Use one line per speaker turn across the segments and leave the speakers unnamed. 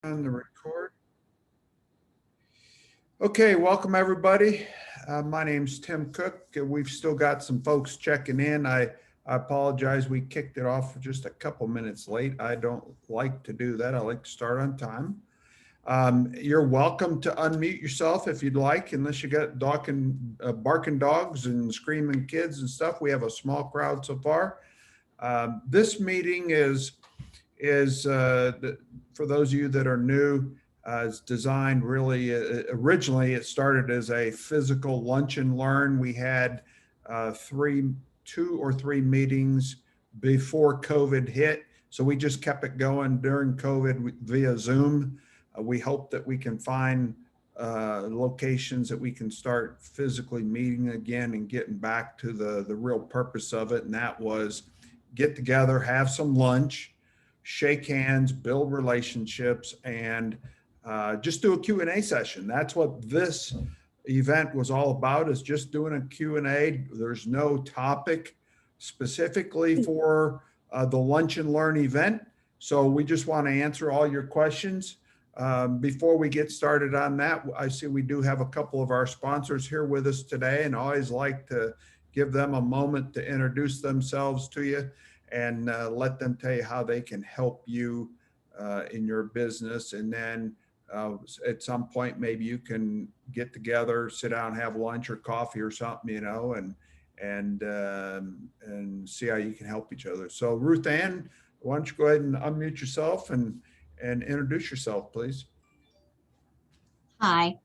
On the record. Okay, welcome everybody. My name's Tim Cook. We've still got some folks checking in. I apologize. We kicked it off just a couple minutes late. I don't like to do that. I like to start on time. You're welcome to unmute yourself if you'd like, unless you got barking dogs and screaming kids and stuff. We have a small crowd so far. This meeting is for those of you that are new, is designed really, originally it started as a physical lunch and learn. We had 2 or 3 meetings before COVID hit. So we just kept it going during COVID via Zoom. We hope that we can find locations that we can start physically meeting again and getting back to the real purpose of it. And that was get together, have some lunch, shake hands, build relationships, and just do a Q&A session. That's what this event was all about, is just doing a Q&A. There's no topic specifically for the Lunch and Learn event. So we just want to answer all your questions. Before we get started on that, I see we do have a couple of our sponsors here with us today, and I always like to give them a moment to introduce themselves to you and let them tell you how they can help you in your business. And then at some point, maybe you can get together, sit down, have lunch or coffee or something, and see how you can help each other. So Ruth Ann, why don't you go ahead and unmute yourself and introduce yourself, please.
Hi,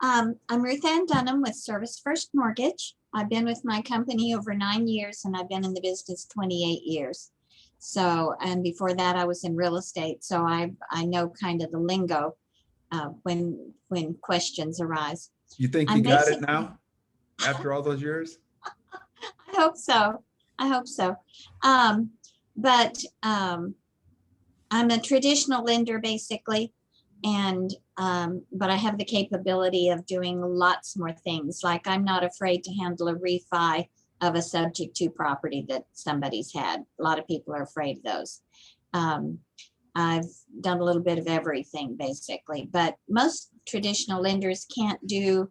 I'm Ruth Ann Dunham with Service First Mortgage. I've been with my company over 9 years, and I've been in the business 28 years. So, and before that I was in real estate. So I know kind of the lingo when questions arise.
You think you got it now after all those years?
I hope so. I hope so. But I'm a traditional lender basically. And but I have the capability of doing lots more things. Like I'm not afraid to handle a refi of a subject to property that somebody's had. A lot of people are afraid of those. I've done a little bit of everything basically, but most traditional lenders can't do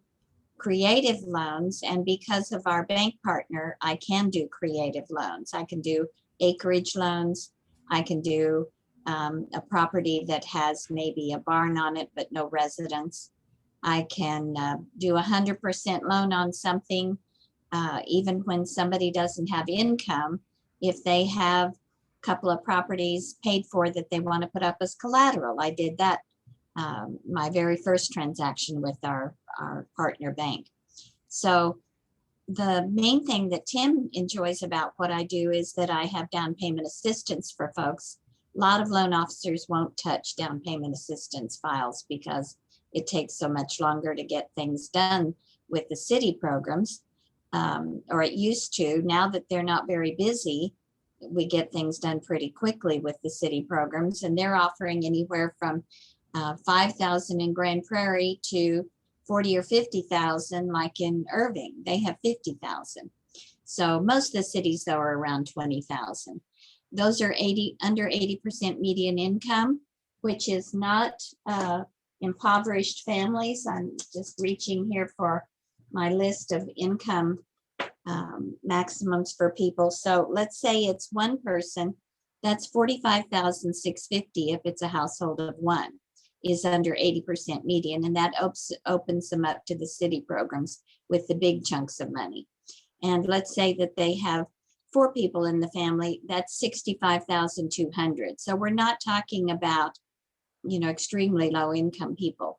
creative loans. And because of our bank partner, I can do creative loans. I can do acreage loans. I can do a property that has maybe a barn on it, but no residents. I can do 100% loan on something, even when somebody doesn't have income, if they have a couple of properties paid for that they want to put up as collateral. I did that my very first transaction with our partner bank. So the main thing that Tim enjoys about what I do is that I have down payment assistance for folks. A lot of loan officers won't touch down payment assistance files because it takes so much longer to get things done with the city programs, or it used to. Now that they're not very busy, we get things done pretty quickly with the city programs, and they're offering anywhere from $5,000 in Grand Prairie to 40 or 50,000, like in Irving, they have 50,000. So most of the cities though are around 20,000. Those are under 80% median income, which is not impoverished families. I'm just reaching here for my list of income maximums for people. So let's say it's one person, that's 45,650 if it's a household of one, is under 80% median, and that opens them up to the city programs with the big chunks of money. And let's say that they have 4 people in the family, that's 65,200. So we're not talking about, extremely low income people.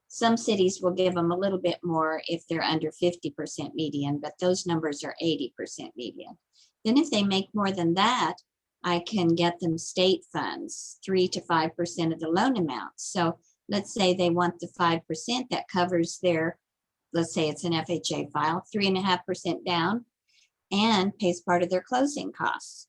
Some cities will give them a little bit more if they're under 50% median, but those numbers are 80% median. Then if they make more than that, I can get them state funds, 3 to 5% of the loan amount. So let's say they want the 5% that covers their, let's say it's an FHA file, 3.5% down, and pays part of their closing costs.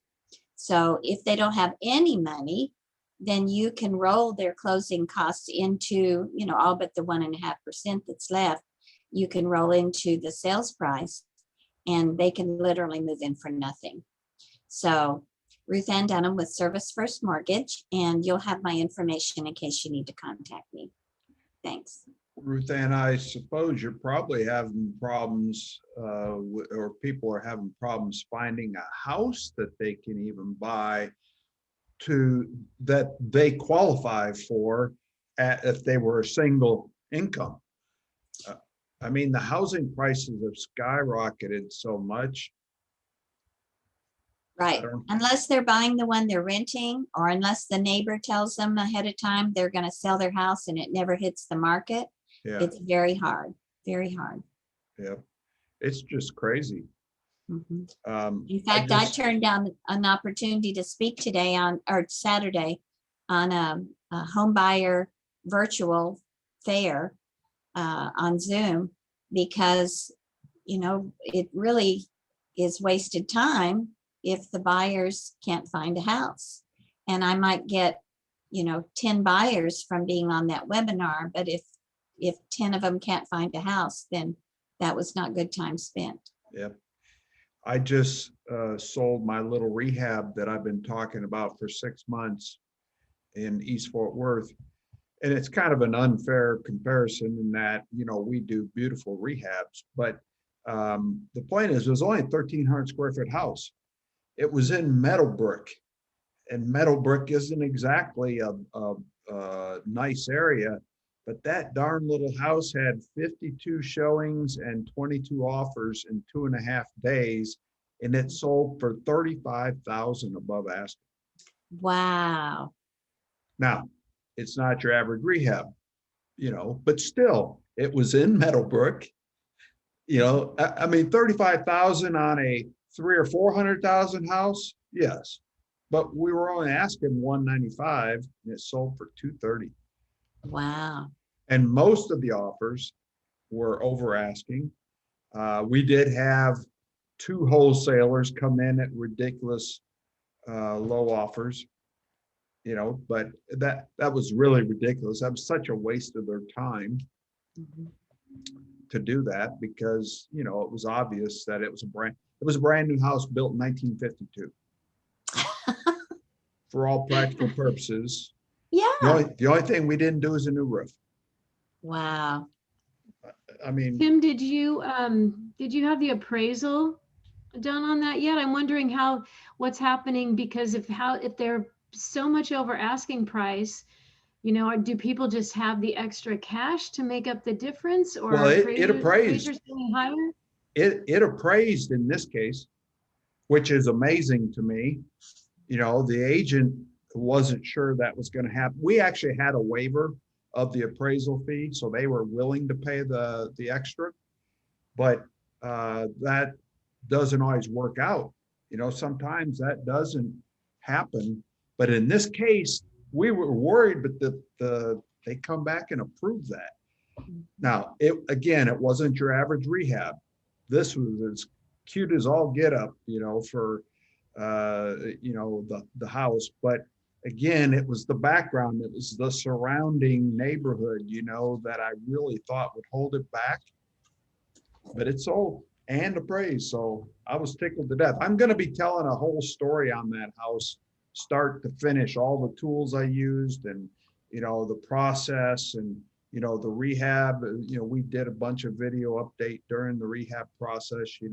So if they don't have any money, then you can roll their closing costs into, all but the 1.5% that's left, you can roll into the sales price, and they can literally move in for nothing. So Ruth Ann Dunham with Service First Mortgage, and you'll have my information in case you need to contact me. Thanks.
Ruth Ann, I suppose you're probably having problems, or people are having problems finding a house that they can even buy that they qualify for if they were a single income. I mean, the housing prices have skyrocketed so much.
Right. Unless they're buying the one they're renting, or unless the neighbor tells them ahead of time they're going to sell their house and it never hits the market.
Yeah.
It's very hard, very hard.
Yeah. It's just crazy.
In fact, I turned down an opportunity to speak today or Saturday on a home buyer virtual fair on Zoom, because, it really is wasted time if the buyers can't find a house. And I might get, 10 buyers from being on that webinar, but if 10 of them can't find a house, then that was not good time spent.
Yep. I just sold my little rehab that I've been talking about for 6 months in East Fort Worth. And it's kind of an unfair comparison in that, we do beautiful rehabs, but the point is, it was only a 1,300 square foot house. It was in Meadowbrook, and Meadowbrook isn't exactly a nice area, but that darn little house had 52 showings and 22 offers in 2.5 days, and it sold for $35,000 above asking.
Wow.
Now, it's not your average rehab, but still, it was in Meadowbrook. I mean, 35,000 on a 300,000 or 400,000 house, yes, but we were only asking 195, and it sold for 230.
Wow.
And most of the offers were over asking. We did have 2 wholesalers come in at ridiculous low offers, but that was really ridiculous. That was such a waste of their time to do that, because it was obvious that it was a brand new house built in 1952 for all practical purposes.
Yeah.
The only thing we didn't do is a new roof.
Wow.
I mean,
Tim, did you have the appraisal done on that yet? I'm wondering what's happening, because if they're so much over asking price, do people just have the extra cash to make up the difference, or
well, it appraised.
Higher?
It appraised in this case, which is amazing to me. The agent wasn't sure that was going to happen. We actually had a waiver of the appraisal fee, so they were willing to pay the extra, but that doesn't always work out. Sometimes that doesn't happen, but in this case, we were worried, but they come back and approve that. Now, it wasn't your average rehab. This was as cute as all get up, for the house, but again, it was the background, it was the surrounding neighborhood, that I really thought would hold it back. But it sold and appraised, so I was tickled to death. I'm going to be telling a whole story on that house, start to finish, all the tools I used, and the process, and the rehab. We did a bunch of video update during the rehab process. I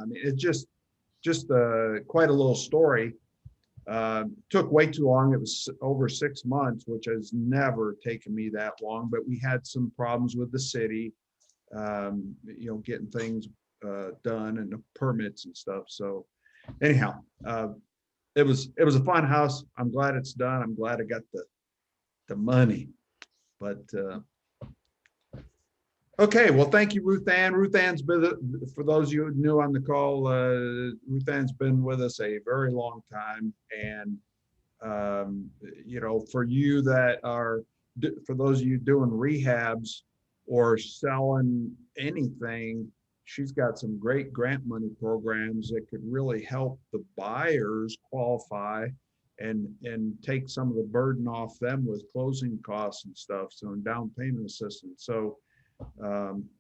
mean, it's just quite a little story. Took way too long. It was over 6 months, which has never taken me that long, but we had some problems with the city, getting things done, and the permits and stuff. So anyhow, it was a fun house. I'm glad it's done. I'm glad I got the money, but okay. Well, thank you, Ruth Ann. Ruth Ann's been, for those of you new on the call, Ruth Ann's been with us a very long time. And, for those of you doing rehabs or selling anything, she's got some great grant money programs that could really help the buyers qualify and take some of the burden off them with closing costs and stuff. So, and down payment assistance. So,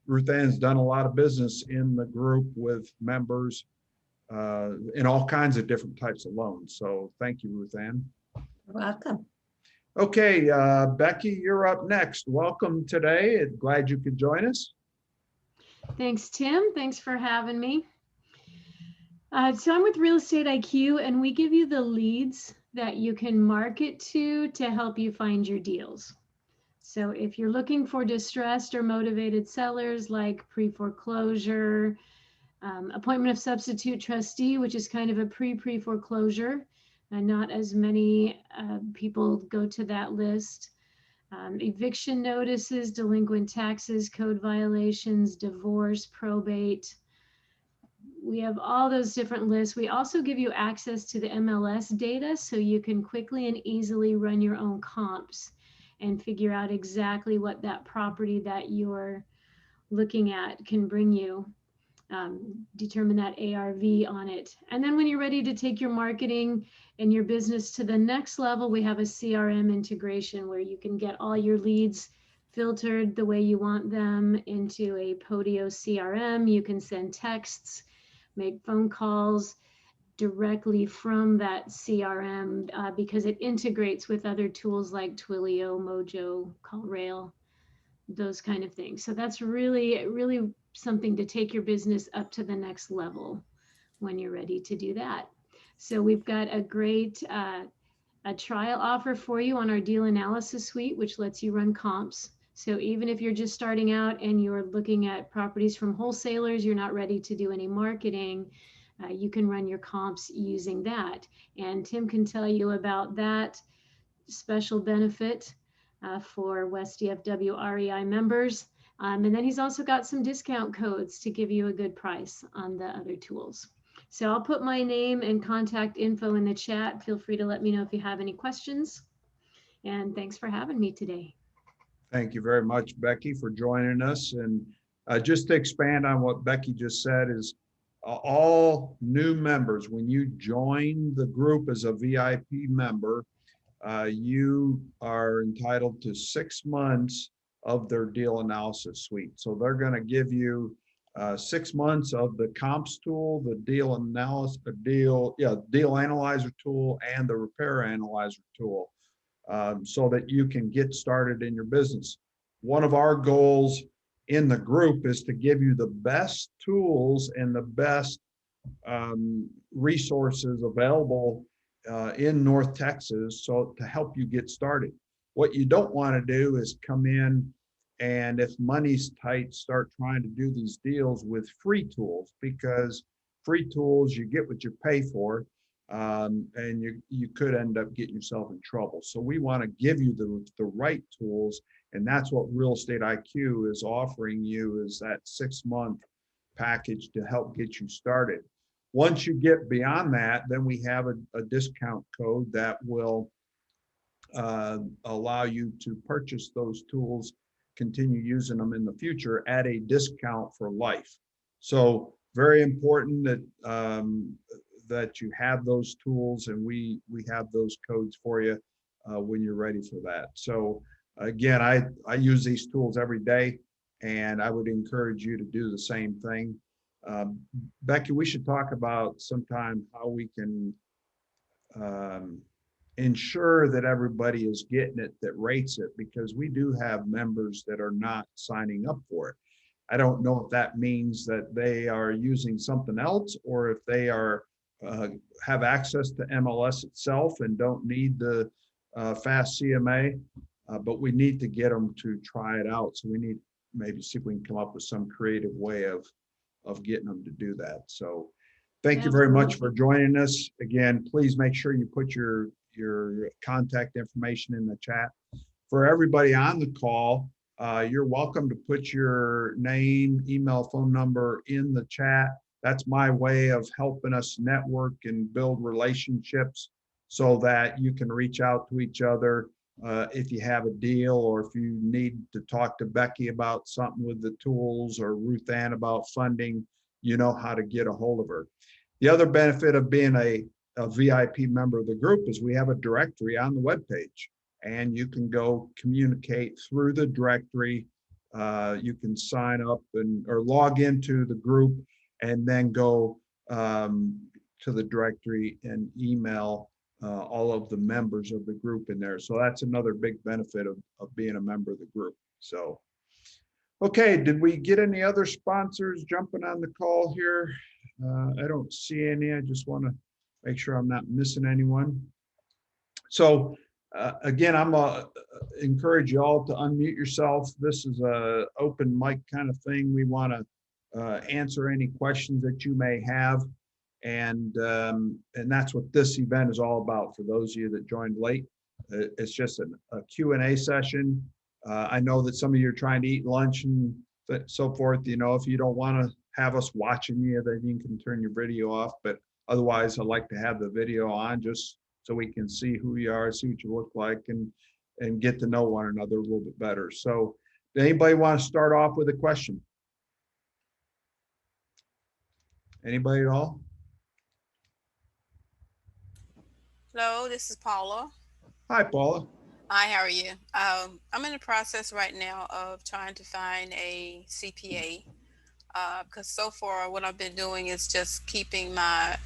Ruth Ann's done a lot of business in the group with members in all kinds of different types of loans. So thank you, Ruth Ann.
Welcome.
Okay, Becky, you're up next. Welcome today. Glad you could join us.
Thanks, Tim. Thanks for having me. So I'm with Real Estate IQ, and we give you the leads that you can market to help you find your deals. So if you're looking for distressed or motivated sellers like pre-foreclosure, appointment of substitute trustee, which is kind of a pre-foreclosure, and not as many people go to that list. Eviction notices, delinquent taxes, code violations, divorce, probate. We have all those different lists. We also give you access to the MLS data so you can quickly and easily run your own comps and figure out exactly what that property that you're looking at can bring you. Determine that ARV on it. And then when you're ready to take your marketing and your business to the next level, we have a CRM integration where you can get all your leads filtered the way you want them into a Podio CRM. You can send texts, make phone calls directly from that CRM because it integrates with other tools like Twilio, Mojo, CallRail, those kind of things. So that's really, really something to take your business up to the next level when you're ready to do that. So we've got a great a trial offer for you on our deal analysis suite, which lets you run comps. So even if you're just starting out and you're looking at properties from wholesalers, you're not ready to do any marketing, you can run your comps using that. And Tim can tell you about that special benefit for West DFW REI members. And then he's also got some discount codes to give you a good price on the other tools. So I'll put my name and contact info in the chat. Feel free to let me know if you have any questions. And thanks for having me today.
Thank you very much, Becky, for joining us. And just to expand on what Becky just said is all new members, when you join the group as a VIP member, you are entitled to 6 months of their deal analysis suite. So they're going to give you 6 months of the comps tool, the deal analyzer tool, and the repair analyzer tool, so that you can get started in your business. One of our goals in the group is to give you the best tools and the best resources available in North Texas, so to help you get started. What you don't want to do is come in and, if money's tight, start trying to do these deals with free tools, because free tools, you get what you pay for, and you could end up getting yourself in trouble. So we want to give you the right tools, and that's what Real Estate IQ is offering you, is that 6-month package to help get you started. Once you get beyond that, then we have a discount code that will allow you to purchase those tools, continue using them in the future at a discount for life. So very important that that you have those tools, and we have those codes for you when you're ready for that. So again, I use these tools every day, and I would encourage you to do the same thing. Becky, we should talk about sometime how we can ensure that everybody is getting it that rates it, because we do have members that are not signing up for it. I don't know if that means that they are using something else, or if they are have access to MLS itself and don't need the fast CMA, but we need to get them to try it out. So we need maybe see if we can come up with some creative way of getting them to do that. So thank you very much for joining us. Again, please make sure you put your contact information in the chat. For everybody on the call, you're welcome to put your name, email, phone number in the chat. That's my way of helping us network and build relationships so that you can reach out to each other if you have a deal, or if you need to talk to Becky about something with the tools, or Ruth Ann about funding, you know how to get a hold of her. The other benefit of being a VIP member of the group is we have a directory on the webpage, and you can go communicate through the directory. You can sign up or log into the group, and then go to the directory and email all of the members of the group in there. So that's another big benefit of being a member of the group. So, okay, did we get any other sponsors jumping on the call here? I don't see any. I just want to make sure I'm not missing anyone. So again, I'm encourage you all to unmute yourself. This is a open mic kind of thing. We want to answer any questions that you may have. And that's what this event is all about for those of you that joined late. It's just a Q&A session. I know that some of you are trying to eat lunch and so forth. You know, if you don't want to have us watching you, then you can turn your video off. But otherwise, I like to have the video on just so we can see who you are, see what you look like, and get to know one another a little bit better. So, does anybody want to start off with a question? Anybody at all?
Hello, this is Paula.
Hi, Paula.
Hi, how are you? I'm in the process right now of trying to find a CPA because so far what I've been doing is just keeping my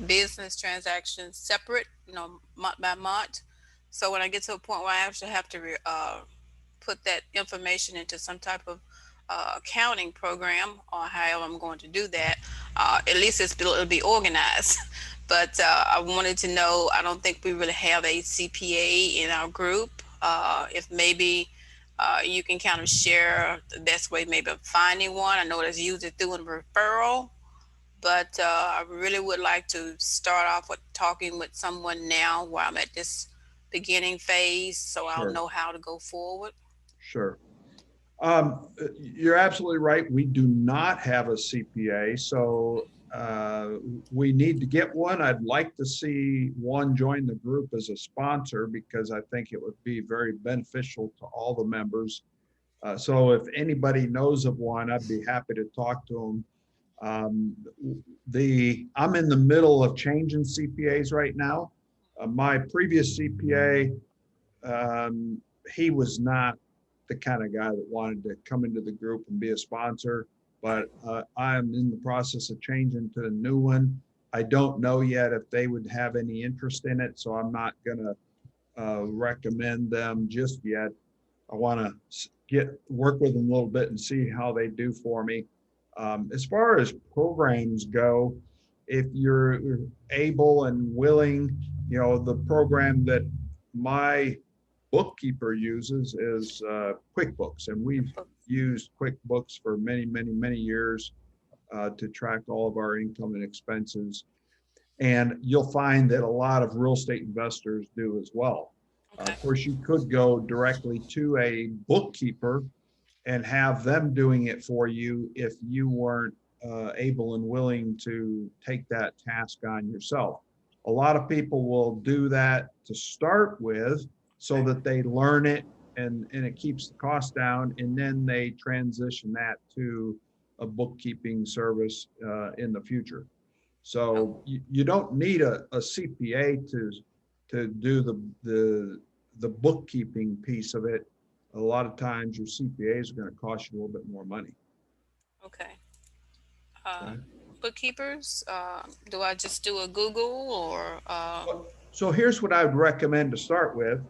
business transactions separate, you know, month by month. So when I get to a point where I actually have to put that information into some type of accounting program or however I'm going to do that, at least it'll be organized. But I wanted to know, I don't think we really have a CPA in our group. If maybe you can kind of share the best way maybe of finding one. I know it's usually through a referral, but I really would like to start off with talking with someone now while I'm at this beginning phase so
Sure.
I'll know how to go forward.
Sure. You're absolutely right. We do not have a CPA, so we need to get one. I'd like to see one join the group as a sponsor because I think it would be very beneficial to all the members. So if anybody knows of one, I'd be happy to talk to them. I'm in the middle of changing CPAs right now. My previous CPA, he was not the kind of guy that wanted to come into the group and be a sponsor, but I'm in the process of changing to a new one. I don't know yet if they would have any interest in it, so I'm not going to recommend them just yet. I want to work with them a little bit and see how they do for me. As far as programs go, if you're able and willing, you know, the program that my bookkeeper uses is QuickBooks, and we've used QuickBooks for many, many, many years to track all of our income and expenses. And you'll find that a lot of real estate investors do as well.
Okay.
Of course, you could go directly to a bookkeeper and have them doing it for you if you weren't able and willing to take that task on yourself. A lot of people will do that to start with so that they learn it and it keeps the cost down, and then they transition that to a bookkeeping service in the future. So you don't need a CPA to do the bookkeeping piece of it. A lot of times your CPAs are going to cost you a little bit more money.
Okay. Bookkeepers, do I just do a Google or?
So here's what I would recommend to start with.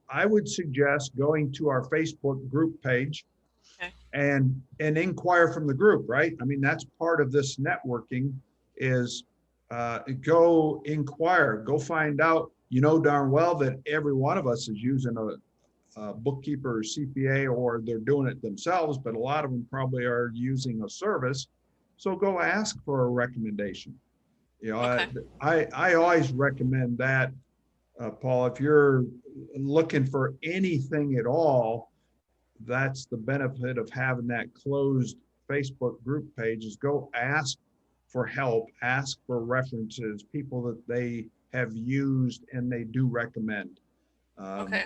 I would suggest going to our Facebook group page.
Okay.
and inquire from the group, right? I mean, that's part of this networking is go inquire, go find out. You know darn well that every one of us is using a bookkeeper or CPA, or they're doing it themselves, but a lot of them probably are using a service. So go ask for a recommendation. You know,
Okay.
I always recommend that, Paul, if you're looking for anything at all, that's the benefit of having that closed Facebook group page, is go ask for help, ask for references, people that they have used and they do recommend.
Okay.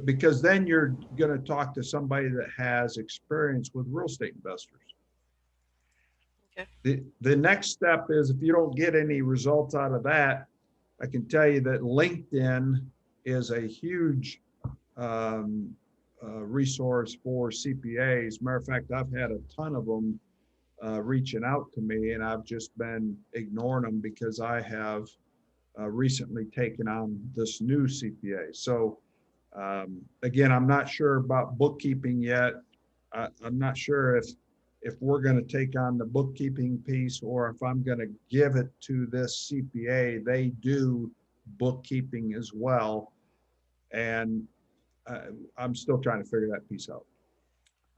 Because then you're going to talk to somebody that has experience with real estate investors.
Okay.
The next step is, if you don't get any results out of that, I can tell you that LinkedIn is a huge resource for CPAs. Matter of fact, I've had a ton of them reaching out to me, and I've just been ignoring them because I have recently taken on this new CPA. So again, I'm not sure about bookkeeping yet. I'm not sure if we're going to take on the bookkeeping piece or if I'm going to give it to this CPA. They do bookkeeping as well, and I'm still trying to figure that piece out.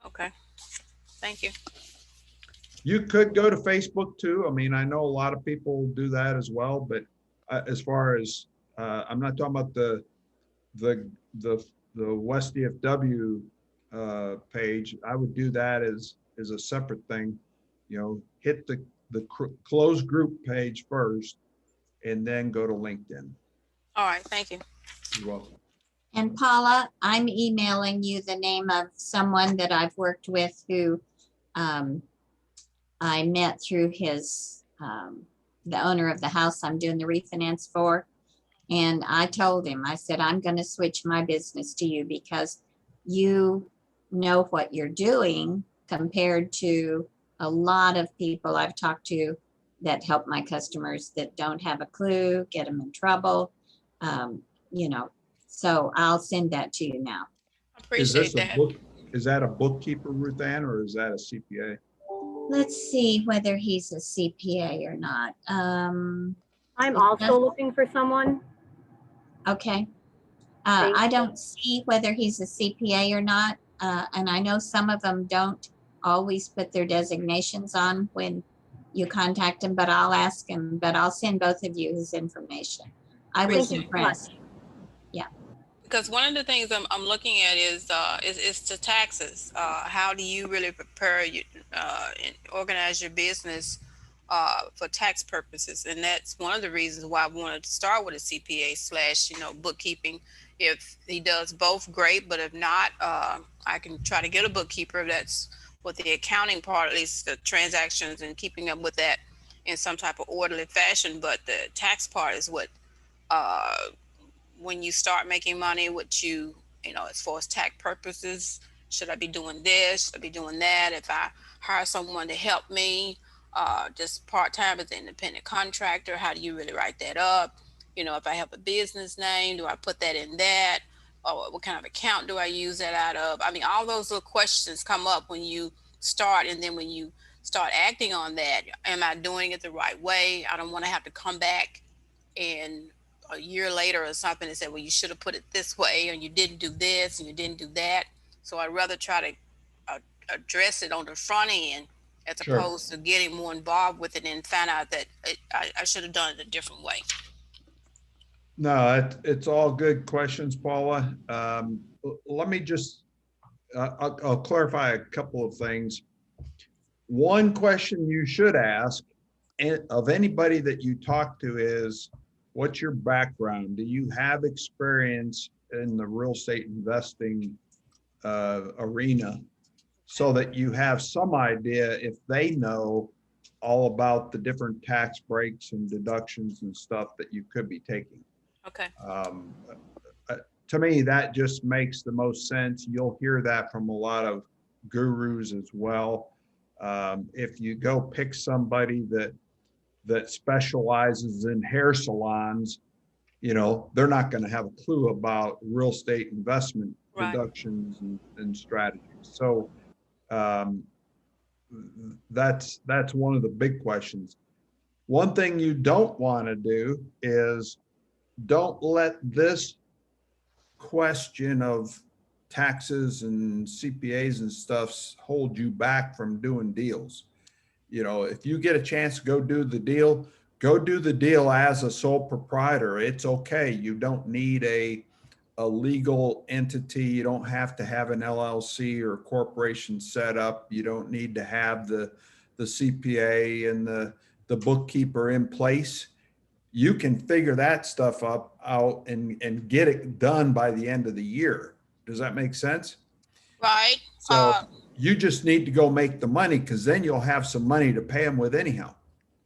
Okay, thank you.
You could go to Facebook too. I mean, I know a lot of people do that as well, but as far as I'm not talking about the West DFW page. I would do that as a separate thing. You know, hit the closed group page first, and then go to LinkedIn.
All right, thank you.
You're welcome.
And Paula, I'm emailing you the name of someone that I've worked with who I met through his, the owner of the house I'm doing the refinance for. And I told him, I said, I'm going to switch my business to you because you know what you're doing compared to a lot of people I've talked to that help my customers that don't have a clue, get them in trouble. You know, so I'll send that to you now.
I
Is
appreciate
this a
that.
book? Is that a bookkeeper, Ruth Ann, or is that a CPA?
Let's see whether he's a CPA or not.
I'm also looking for someone.
Okay.
Thank
I
you.
don't see whether he's a CPA or not. And I know some of them don't always put their designations on when you contact him, but I'll ask him, but I'll send both of you his information. I was
Thank you so
impressed.
much.
Because one of the things I'm looking at is the taxes. How do you really prepare and organize your business for tax purposes? And that's one of the reasons why I wanted to start with a CPA slash, bookkeeping. If he does both, great. But if not, I can try to get a bookkeeper that's with the accounting part, at least the transactions and keeping up with that in some type of orderly fashion. But the tax part is what when you start making money, as far as tax purposes, should I be doing this? Should I be doing that? If I hire someone to help me, just part-time as an independent contractor, how do you really write that up? If I have a business name, do I put that in that? Or what kind of account do I use that out of? I mean, all those little questions come up when you start, and then when you start acting on that, am I doing it the right way? I don't want to have to come back and a year later or something and say, well, you should have put it this way, or you didn't do this and you didn't do that. So I'd rather try to address it on the front end as
Sure.
opposed to getting more involved with it and find out that I should have done it a different way.
No, it's all good questions, Paula. Let me just, I'll clarify a couple of things. One question you should ask of anybody that you talk to is, what's your background? Do you have experience in the real estate investing arena, so that you have some idea if they know all about the different tax breaks and deductions and stuff that you could be taking.
Okay.
To me, that just makes the most sense. You'll hear that from a lot of gurus as well. If you go pick somebody that specializes in hair salons, they're not going to have a clue about real estate investment
Right.
deductions and strategies. So that's one of the big questions. One thing you don't want to do is don't let this question of taxes and CPAs and stuff hold you back from doing deals. If you get a chance to go do the deal as a sole proprietor. It's okay. You don't need a legal entity. You don't have to have an LLC or corporation set up. You don't need to have the CPA and the bookkeeper in place. You can figure that stuff out and get it done by the end of the year. Does that make sense?
Right.
So you just need to go make the money, because then you'll have some money to pay them with anyhow.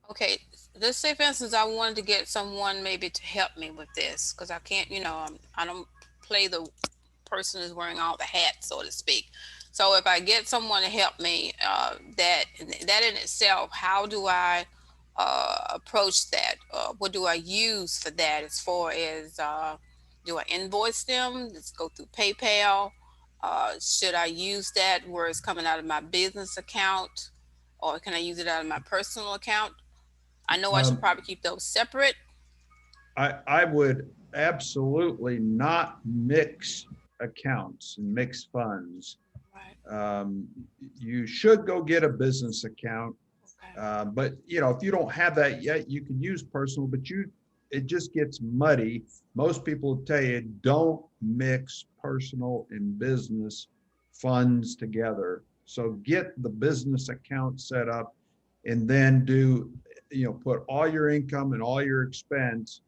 Okay. Let's say, for instance, I wanted to get someone maybe to help me with this, because I can't, I don't play the person who's wearing all the hats, so to speak. So if I get someone to help me, that in itself, how do I approach that? What do I use for that? As far as do I invoice them? Let's go through PayPal. Should I use that where it's coming out of my business account, or can I use it out of my personal account? I know I should probably keep those separate.
I would absolutely not mix accounts and mix funds.
Right.
You should go get a business account.
Okay.
But if you don't have that yet, you can use personal, but it just gets muddy. Most people tell you don't mix personal and business funds together. So get the business account set up and then put all your income and all your expense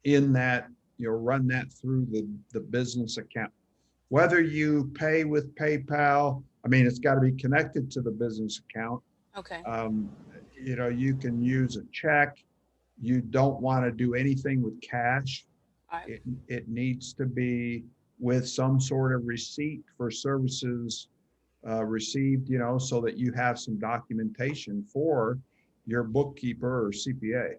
in that, run that through the business account. Whether you pay with PayPal, I mean, it's got to be connected to the business account.
Okay.
You can use a check. You don't want to do anything with cash.
Right.
It needs to be with some sort of receipt for services received, so that you have some documentation for your bookkeeper or CPA.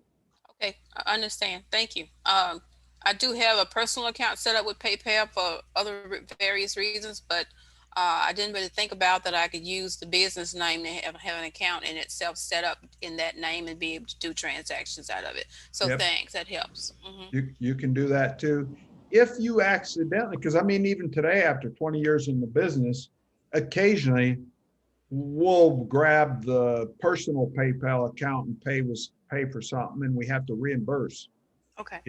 Okay, I understand. Thank you. I do have a personal account set up with PayPal for other various reasons, but I didn't really think about that I could use the business name to have an account in itself set up in that name and be able to do transactions out of it. So
Yep.
Thanks, that helps. Mm-hmm.
You can do that too. If you accidentally, because I mean, even today, after 20 years in the business, occasionally we'll grab the personal PayPal account and pay for something, and we have to reimburse.
Okay.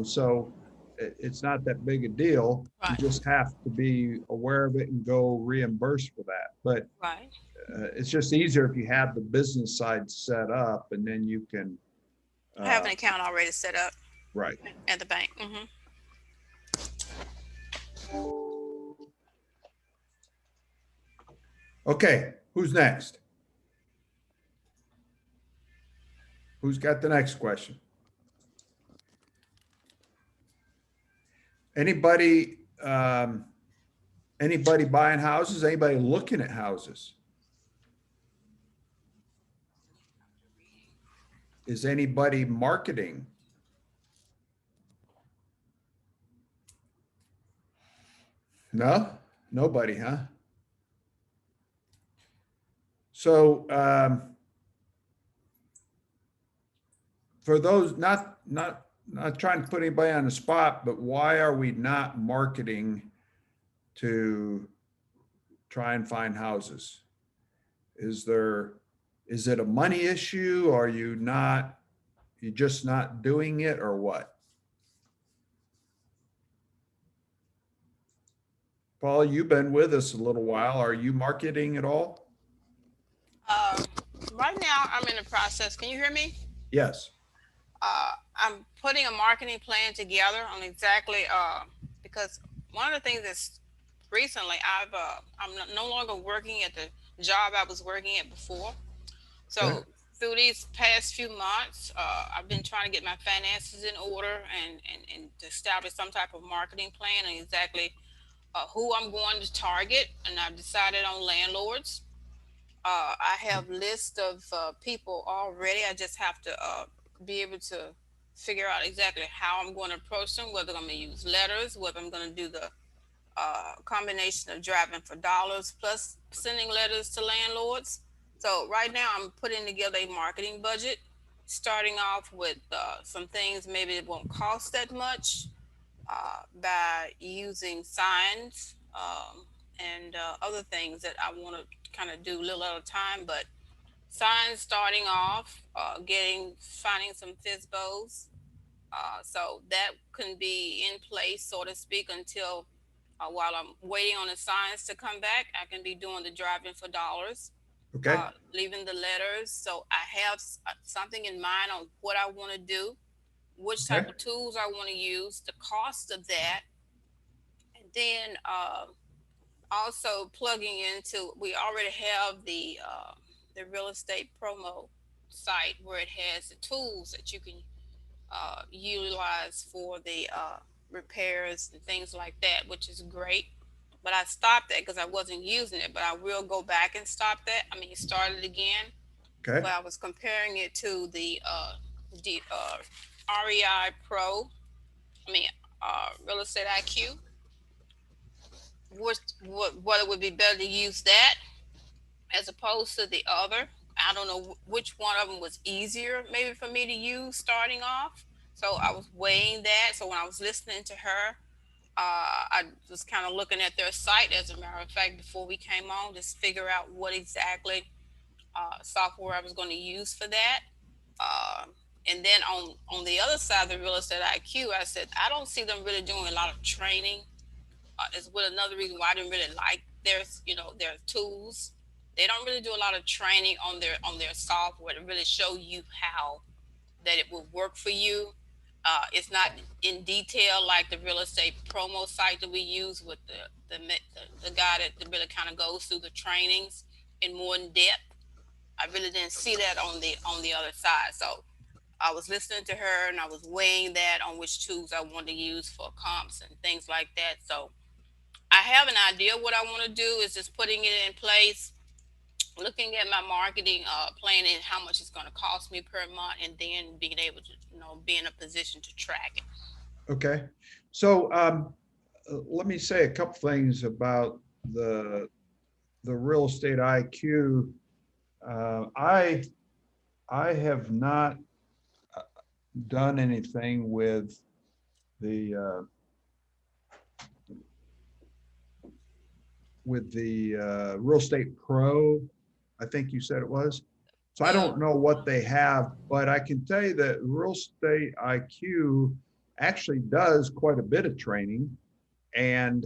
So it's not that big a deal.
Right.
You just have to be aware of it and go reimburse for that. But
Right.
It's just easier if you have the business side set up, and then you can.
I have an account already set up.
Right.
At the bank. Mm-hmm.
Okay, who's next? Who's got the next question? Anybody buying houses? Anybody looking at houses? Is anybody marketing? No, nobody, huh? So for those not trying to put anybody on the spot, but why are we not marketing to try and find houses? Is it a money issue? Are you just not doing it, or what? Paul, you've been with us a little while. Are you marketing at all?
Right now I'm in the process. Can you hear me?
Yes.
I'm putting a marketing plan together on exactly because one of the things that's recently I'm no longer working at the job I was working at before. So
Okay.
through these past few months, I've been trying to get my finances in order and to establish some type of marketing plan and exactly who I'm going to target. And I've decided on landlords. I have lists of people already. I just have to be able to figure out exactly how I'm going to approach them, whether I'm going to use letters, whether I'm going to do the combination of driving for dollars plus sending letters to landlords. So right now I'm putting together a marketing budget, starting off with some things maybe it won't cost that much by using signs and other things that I want to kind of do a little at a time. But signs starting off, finding some FISBOs. So that can be in place, so to speak, until while I'm waiting on the signs to come back, I can be doing the driving for dollars,
Okay.
leaving the letters. So I have something in mind on what I want to do, which type
Okay.
of tools I want to use, the cost of that, and then also plugging into. We already have the real estate promo site where it has the tools that you can utilize for the repairs and things like that, which is great. but I stopped that because I wasn't using it. But I will go back and start it again.
Okay.
But I was comparing it to the REI Pro. Real Estate IQ. What it would be better to use that as opposed to the other. I don't know which one of them was easier maybe for me to use starting off. So I was weighing that. So when I was listening to her, I was kind of looking at their site, as a matter of fact, before we came on, just figure out what exactly software I was going to use for that. Uh, and then on the other side of the Real Estate IQ, I said, I don't see them really doing a lot of training. Is what another reason why I didn't really like their tools. They don't really do a lot of training on their software to really show you how that it will work for you. It's not in detail like the real estate promo site that we use with the guy that really kind of goes through the trainings in more in depth. I really didn't see that on the other side. So I was listening to her and I was weighing that on which tools I wanted to use for comps and things like that. So I have an idea what I want to do is just putting it in place, looking at my marketing plan and how much it's going to cost me per month, and then being able to, be in a position to track it.
Okay. So let me say a couple things about the Real Estate IQ. I have not done anything with the Real Estate Pro, I think you said it was. So I don't know what they have, but I can tell you that Real Estate IQ actually does quite a bit of training. And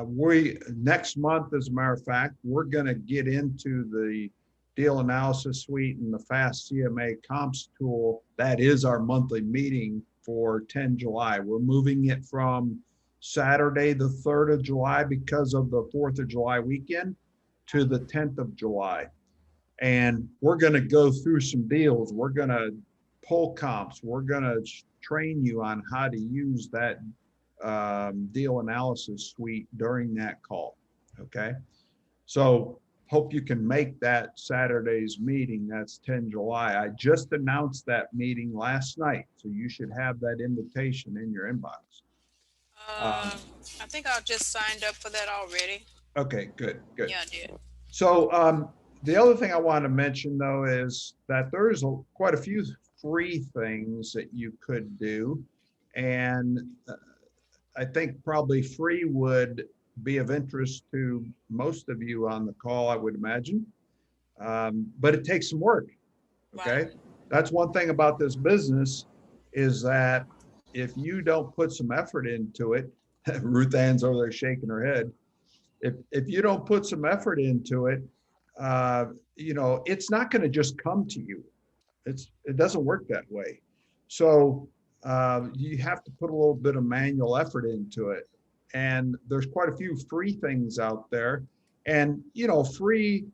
we next month, as a matter of fact, we're going to get into the deal analysis suite and the fast CMA comps tool. That is our monthly meeting for 10 July. We're moving it from Saturday, the 3rd of July, because of the 4th of July weekend, to the 10th of July. And we're going to go through some deals. We're going to pull comps. We're going to train you on how to use that deal analysis suite during that call. Okay. So hope you can make that Saturday's meeting. That's 10 July. I just announced that meeting last night. So you should have that invitation in your inbox.
I think I just signed up for that already.
Okay, good.
Yeah, I did.
So the other thing I want to mention, though, is that there's quite a few free things that you could do. And I think probably free would be of interest to most of you on the call, I would imagine. But it takes some work. Okay.
Right.
That's one thing about this business is that if you don't put some effort into it, Ruth Ann's over there shaking her head. If you don't put some effort into it, it's not going to just come to you. It doesn't work that way. So you have to put a little bit of manual effort into it. And there's quite a few free things out there. And, free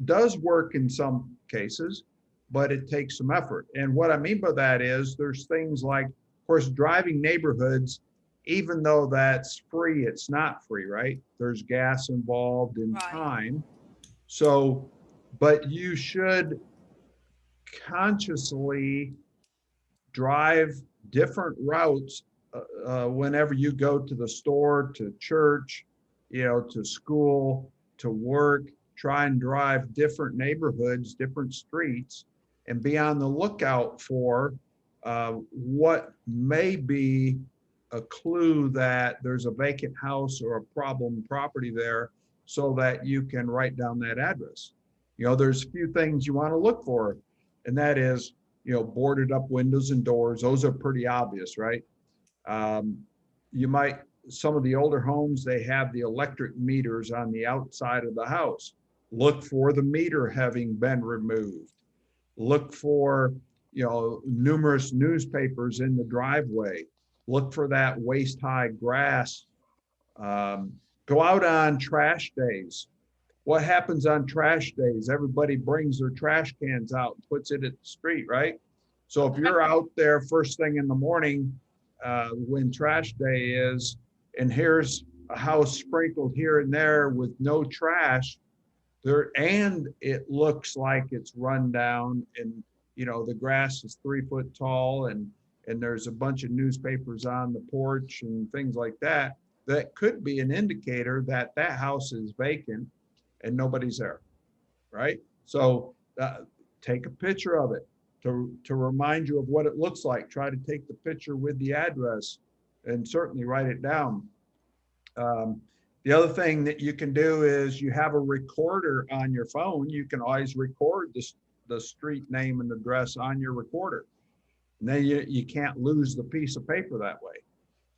does work in some cases, but it takes some effort. And what I mean by that is there's things like, of course, driving neighborhoods, even though that's free, it's not free, right? There's gas involved and time. So, but you should consciously drive different routes whenever you go to the store, to church, to school, to work. Try and drive different neighborhoods, different streets, and be on the lookout for what may be a clue that there's a vacant house or a problem property there, so that you can write down that address. There's a few things you want to look for, and that is, boarded up windows and doors. Those are pretty obvious, right? Some of the older homes, they have the electric meters on the outside of the house. Look for the meter having been removed. Look for, numerous newspapers in the driveway. Look for that waist-high grass. Go out on trash days. What happens on trash days? Everybody brings their trash cans out and puts it at the street, right? So if you're out there first thing in the morning when trash day is, and here's a house sprinkled here and there with no trash there, and it looks like it's run down, and the grass is 3 foot tall, and there's a bunch of newspapers on the porch and things like that, that could be an indicator that that house is vacant and nobody's there, right? So take a picture of it to remind you of what it looks like. Try to take the picture with the address and certainly write it down. The other thing that you can do is you have a recorder on your phone. You can always record the street name and address on your recorder. And then you can't lose the piece of paper that way.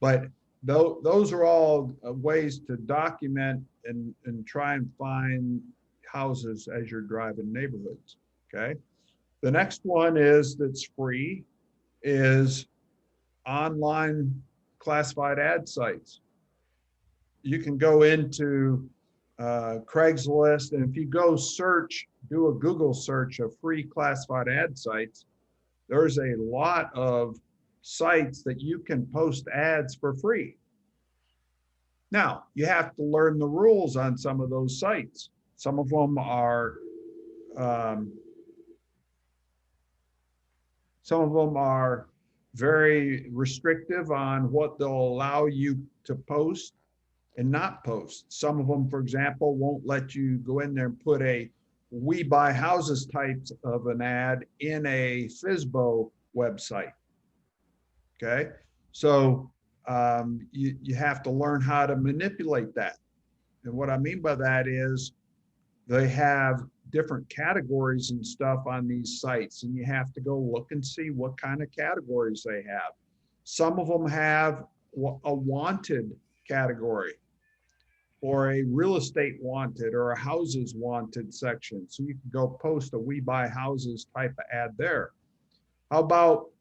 But those are all ways to document and try and find houses as you're driving neighborhoods, okay? The next one that's free is online classified ad sites. You can go into Craigslist, and if you go do a Google search of free classified ad sites, there's a lot of sites that you can post ads for free. Now, you have to learn the rules on some of those sites. Some of them are very restrictive on what they'll allow you to post and not post. Some of them, for example, won't let you go in there and put a "we buy houses" type of an ad in a FSBO website. Okay, so you have to learn how to manipulate that. And what I mean by that is they have different categories and stuff on these sites, and you have to go look and see what kind of categories they have. Some of them have a wanted category, or a real estate wanted, or a houses wanted section. So you can go post a "we buy houses" type of ad there. How about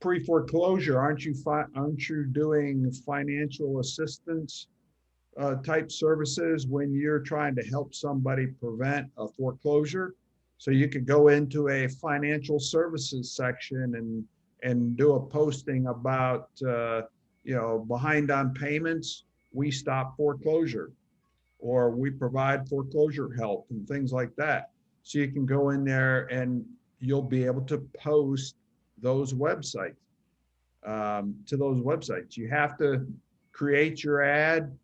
pre-foreclosure? Aren't you doing financial assistance type services when you're trying to help somebody prevent a foreclosure? So you could go into a financial services section and do a posting about behind on payments, we stop foreclosure, or we provide foreclosure help and things like that. So you can go in there and you'll be able to post those websites to those websites. You have to create your ad,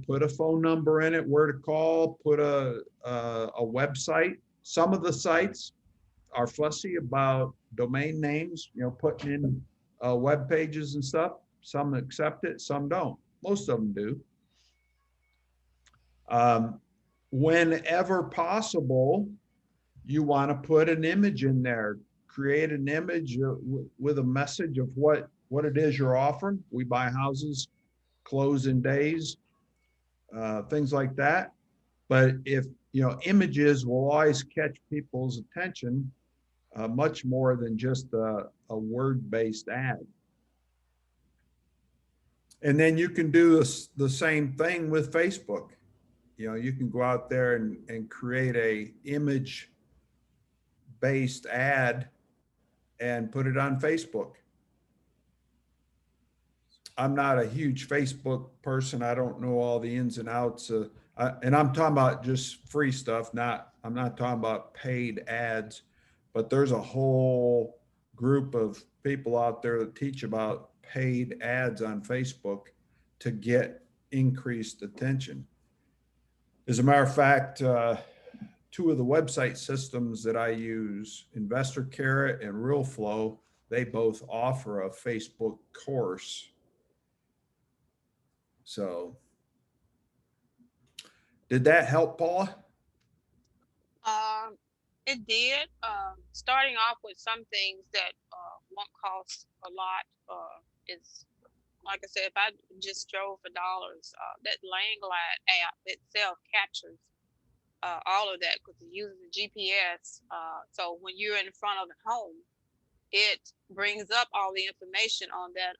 put a phone number in it, where to call, put a website. Some of the sites are fussy about domain names, putting in web pages and stuff. Some accept it, some don't. Most of them do. Whenever possible, you want to put an image in there. Create an image with a message of what it is you're offering. We buy houses, close in days, things like that. But if images will always catch people's attention much more than just a word-based ad. And then you can do the same thing with Facebook. You can go out there and create a image-based ad and put it on Facebook. I'm not a huge Facebook person. I don't know all the ins and outs. And I'm talking about just free stuff. I'm not talking about paid ads, but there's a whole group of people out there that teach about paid ads on Facebook to get increased attention. As a matter of fact, two of the website systems that I use, Investor Carrot and RealFlow, they both offer a Facebook course. So did that help, Paula?
It did. Starting off with some things that won't cost a lot is, like I said, if I just drove for dollars, that Landglide app itself captures all of that because it uses the GPS. So when you're in front of the home, it brings up all the information on that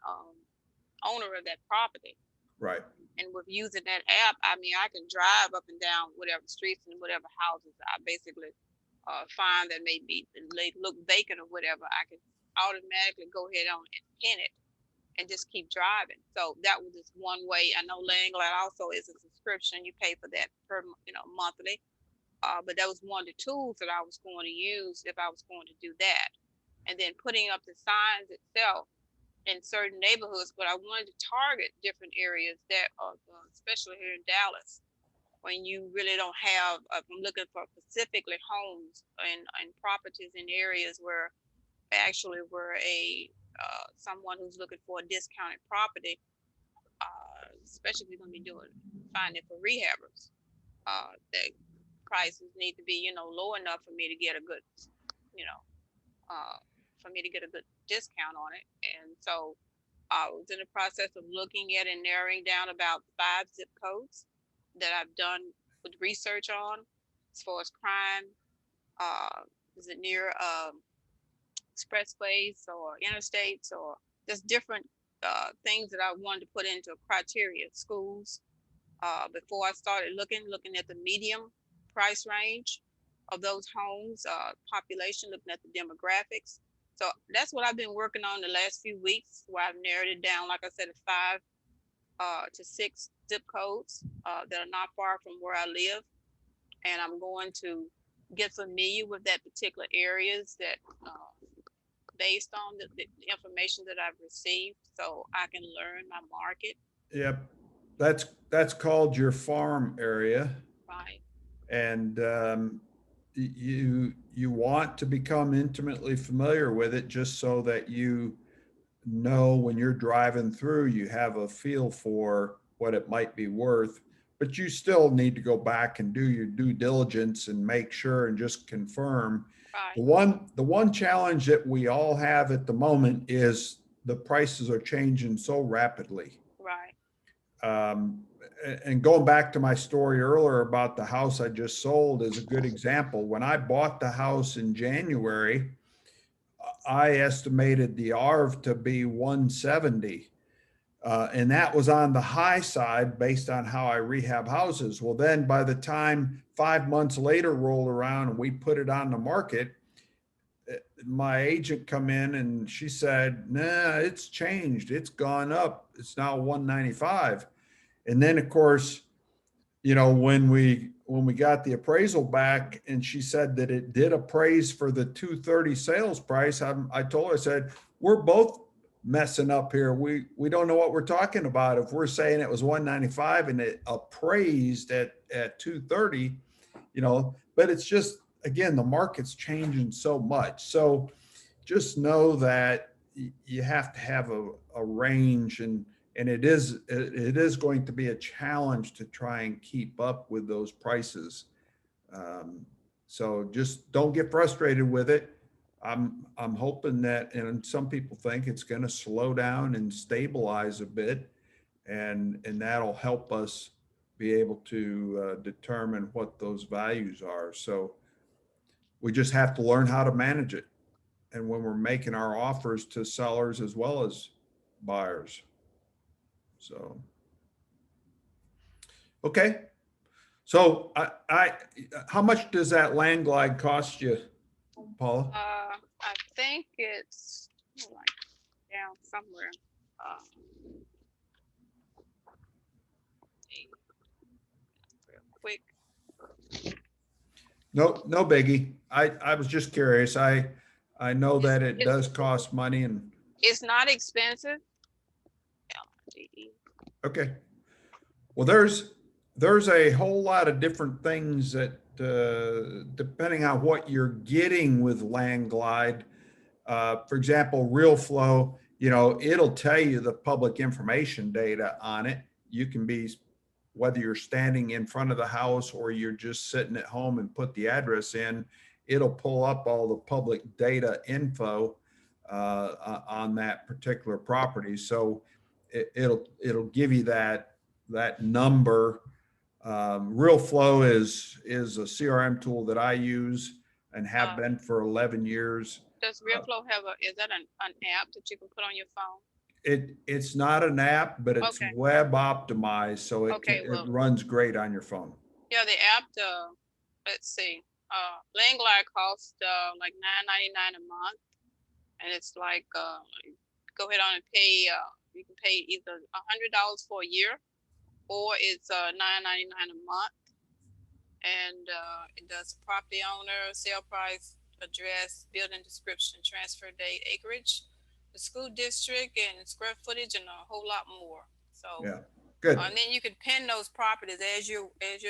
owner of that property.
Right.
And with using that app, I mean, I can drive up and down whatever streets and whatever houses I basically find that maybe they look vacant or whatever. I can automatically go ahead on and pin it and just keep driving. So that was just one way. I know Landglide also is a subscription. You pay for that per, monthly. But that was one of the tools that I was going to use if I was going to do that. And then putting up the signs itself in certain neighborhoods, but I wanted to target different areas that are, especially here in Dallas, when you really don't have, I'm looking for specifically homes and properties in areas where actually were someone who's looking for a discounted property, especially if you're going to be finding it for rehabbers, that prices need to be, low enough for me to get a good, for me to get a good discount on it. And so I was in the process of looking at and narrowing down about 5 zip codes that I've done with research on as far as crime. Is it near expressways or interstates or just different things that I wanted to put into criteria, schools. Before I started looking at the medium price range of those homes, population, looking at the demographics. So that's what I've been working on the last few weeks, where I've narrowed it down, like I said, to 5 to 6 zip codes that are not far from where I live. And I'm going to get familiar with that particular areas that based on the information that I've received, so I can learn my market.
Yep. That's called your farm area.
Right.
And you want to become intimately familiar with it, just so that you know when you're driving through, you have a feel for what it might be worth. But you still need to go back and do your due diligence and make sure and just confirm.
Right.
The one challenge that we all have at the moment is the prices are changing so rapidly.
Right.
And going back to my story earlier about the house I just sold is a good example. When I bought the house in January, I estimated the ARV to be 170. And that was on the high side based on how I rehab houses. Well, then by the time 5 months later rolled around and we put it on the market, my agent come in and she said, nah, it's changed. It's gone up. It's now 195. And then of course, when we got the appraisal back and she said that it did appraise for the 230 sales price, I told her, I said, we're both messing up here. We don't know what we're talking about. If we're saying it was 195 and it appraised at 230, but it's just, again, the market's changing so much. So just know that you have to have a range, and it is going to be a challenge to try and keep up with those prices. So just don't get frustrated with it. I'm hoping that, and some people think it's going to slow down and stabilize a bit, and that'll help us be able to determine what those values are. So we just have to learn how to manage it, and when we're making our offers to sellers as well as buyers. So, okay. So how much does that land glide cost you, Paula?
I think it's like down somewhere. Real quick.
No biggie. I was just curious. I know that it does cost money, and
It's not expensive.
okay. Well, there's a whole lot of different things that depending on what you're getting with Land Glide. For example, Real Flow, it'll tell you the public information data on it. You can be, whether you're standing in front of the house or you're just sitting at home and put the address in, it'll pull up all the public data info on that particular property. So it'll give you that number. Real Flow is a CRM tool that I use and have been for 11 years.
Does Real Flow is that an app that you can put on your phone?
It's not an app, but it's web optimized, so it runs great on your phone.
Yeah, the app, let's see, Land Glide costs like $9.99 a month, and it's like go ahead on and pay You can pay either $100 for a year, or it's $9.99 a month. And it does property owner, sale price, address, building description, transfer date, acreage, the school district, and square footage, and a whole lot more. So
Yeah, good.
and then you can pin those properties as you're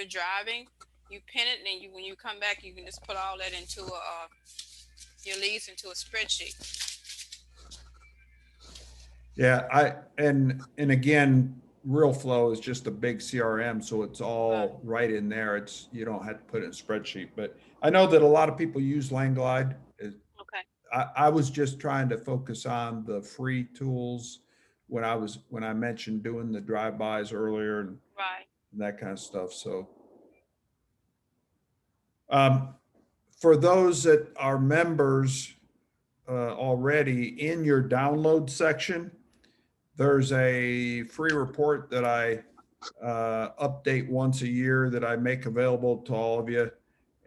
driving. You pin it, and then when you come back, you can just put all that into your lease into a spreadsheet.
Yeah, and again, Real Flow is just a big CRM, so it's all right in there. You don't have to put it in a spreadsheet. But I know that a lot of people use Landglide.
Okay.
I was just trying to focus on the free tools when I mentioned doing the drive-bys earlier and
Right.
that kind of stuff. So for those that are members already, in your download section, there's a free report that I update once a year that I make available to all of you.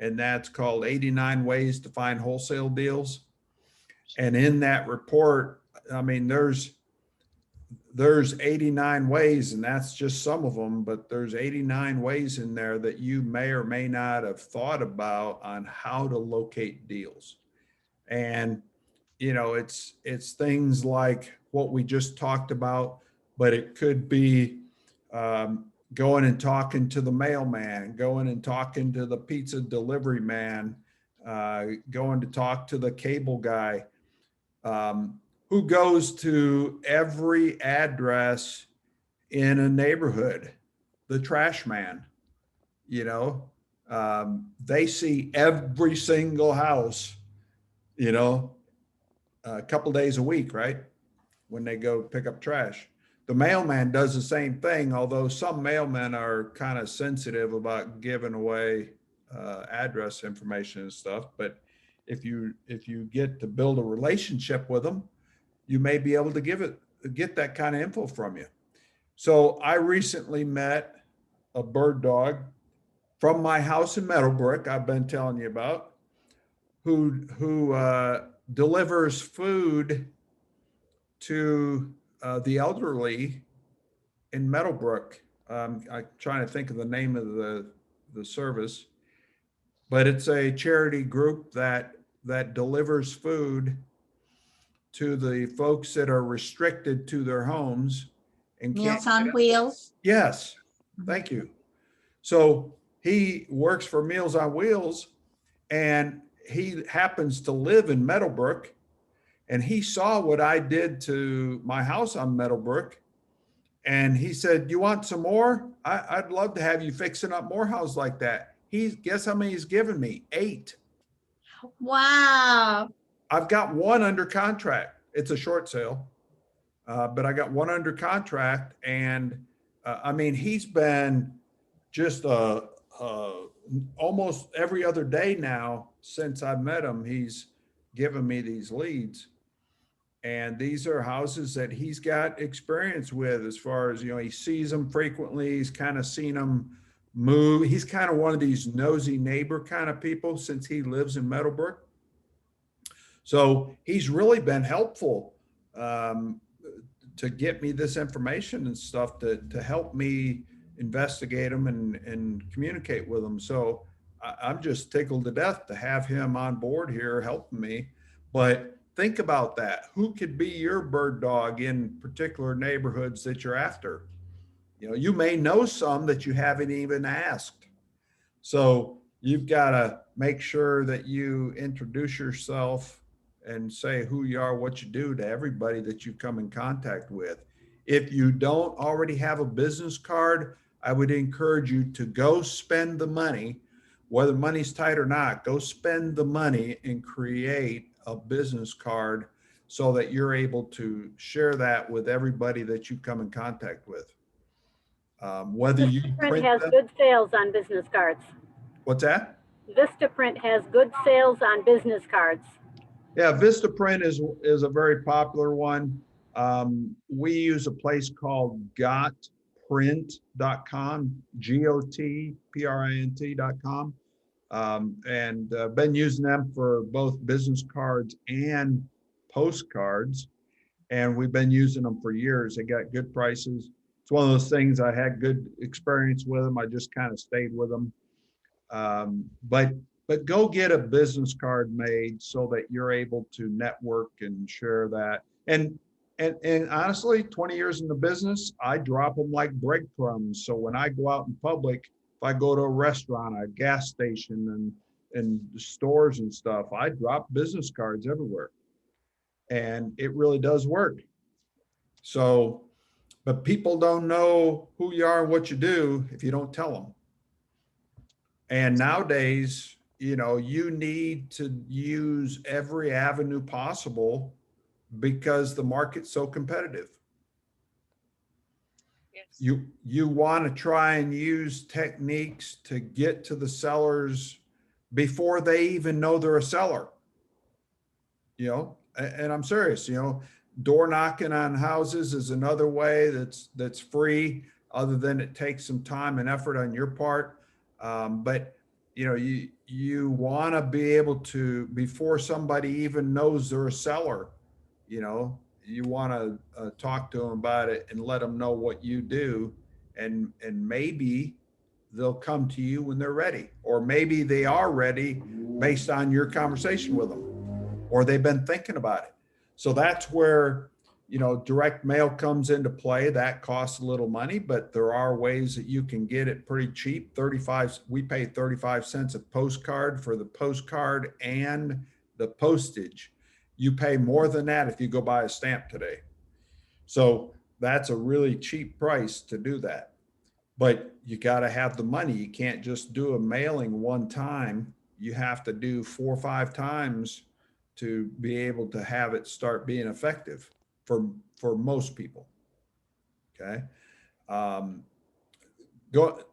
And that's called 89 Ways to Find Wholesale Deals. And in that report, I mean, there's 89 ways, and that's just some of them, but there's 89 ways in there that you may or may not have thought about on how to locate deals. And you know, it's things like what we just talked about, but it could be going and talking to the mailman, going and talking to the pizza delivery man, going to talk to the cable guy, who goes to every address in a neighborhood, the trash man. You know, they see every single house, you know, a couple days a week, right? When they go pick up trash. The mailman does the same thing, although some mailmen are kind of sensitive about giving away address information and stuff. But if you get to build a relationship with them, you may be able to get that kind of info from you. So I recently met a bird dog from my house in Meadowbrook, I've been telling you about, who delivers food to the elderly in Meadowbrook. I'm trying to think of the name of the service, but it's a charity group that delivers food to the folks that are restricted to their homes and
Meals on Wheels.
Yes, thank you. So he works for Meals on Wheels, and he happens to live in Meadowbrook, and he saw what I did to my house on Meadowbrook, and he said, "You want some more? I'd love to have you fixing up more houses like that." Guess how many he's given me? 8.
Wow.
I've got one under contract. It's a short sale, but I got one under contract, and I mean, he's been just almost every other day now since I met him. He's given me these leads, and these are houses that he's got experience with, as far as, you know, he sees them frequently. He's kind of seen them move. He's kind of one of these nosy neighbor kind of people since he lives in Meadowbrook. So he's really been helpful to get me this information and stuff to help me investigate them and communicate with them. So I'm just tickled to death to have him on board here helping me. But think about that. Who could be your bird dog in particular neighborhoods that you're after? You know, you may know some that you haven't even asked. So you've got to make sure that you introduce yourself and say who you are, what you do, to everybody that you come in contact with. If you don't already have a business card, I would encourage you to go spend the money, whether money's tight or not. Go spend the money and create a business card so that you're able to share that with everybody that you come in contact with. Whether you
Vistaprint has good sales on business cards.
What's that?
Vistaprint has good sales on business cards.
Yeah, Vistaprint is a very popular one. We use a place called gotprint.com, GOTPRINT.com, and been using them for both business cards and postcards. and we've been using them for years. They got good prices. It's one of those things, I had good experience with them. I just kind of stayed with them. But go get a business card made so that you're able to network and share that. And honestly, 20 years in the business, I drop them like breadcrumbs. So when I go out in public, if I go to a restaurant, a gas station, and stores and stuff, I drop business cards everywhere. And it really does work. So, but people don't know who you are and what you do if you don't tell them. And nowadays, you need to use every avenue possible because the market's so competitive.
Yes.
You want to try and use techniques to get to the sellers before they even know they're a seller. And I'm serious, door knocking on houses is another way that's free, other than it takes some time and effort on your part. But you want to be able to, before somebody even knows they're a seller, you want to talk to them about it and let them know what you do, and maybe they'll come to you when they're ready, or maybe they are ready based on your conversation with them, or they've been thinking about it. So that's where, direct mail comes into play. That costs a little money, but there are ways that you can get it pretty cheap. We pay 35 cents a postcard for the postcard and the postage. You pay more than that if you go buy a stamp today. So that's a really cheap price to do that. But you got to have the money. You can't just do a mailing one time. You have to do 4 or 5 times to be able to have it start being effective for most people. Okay.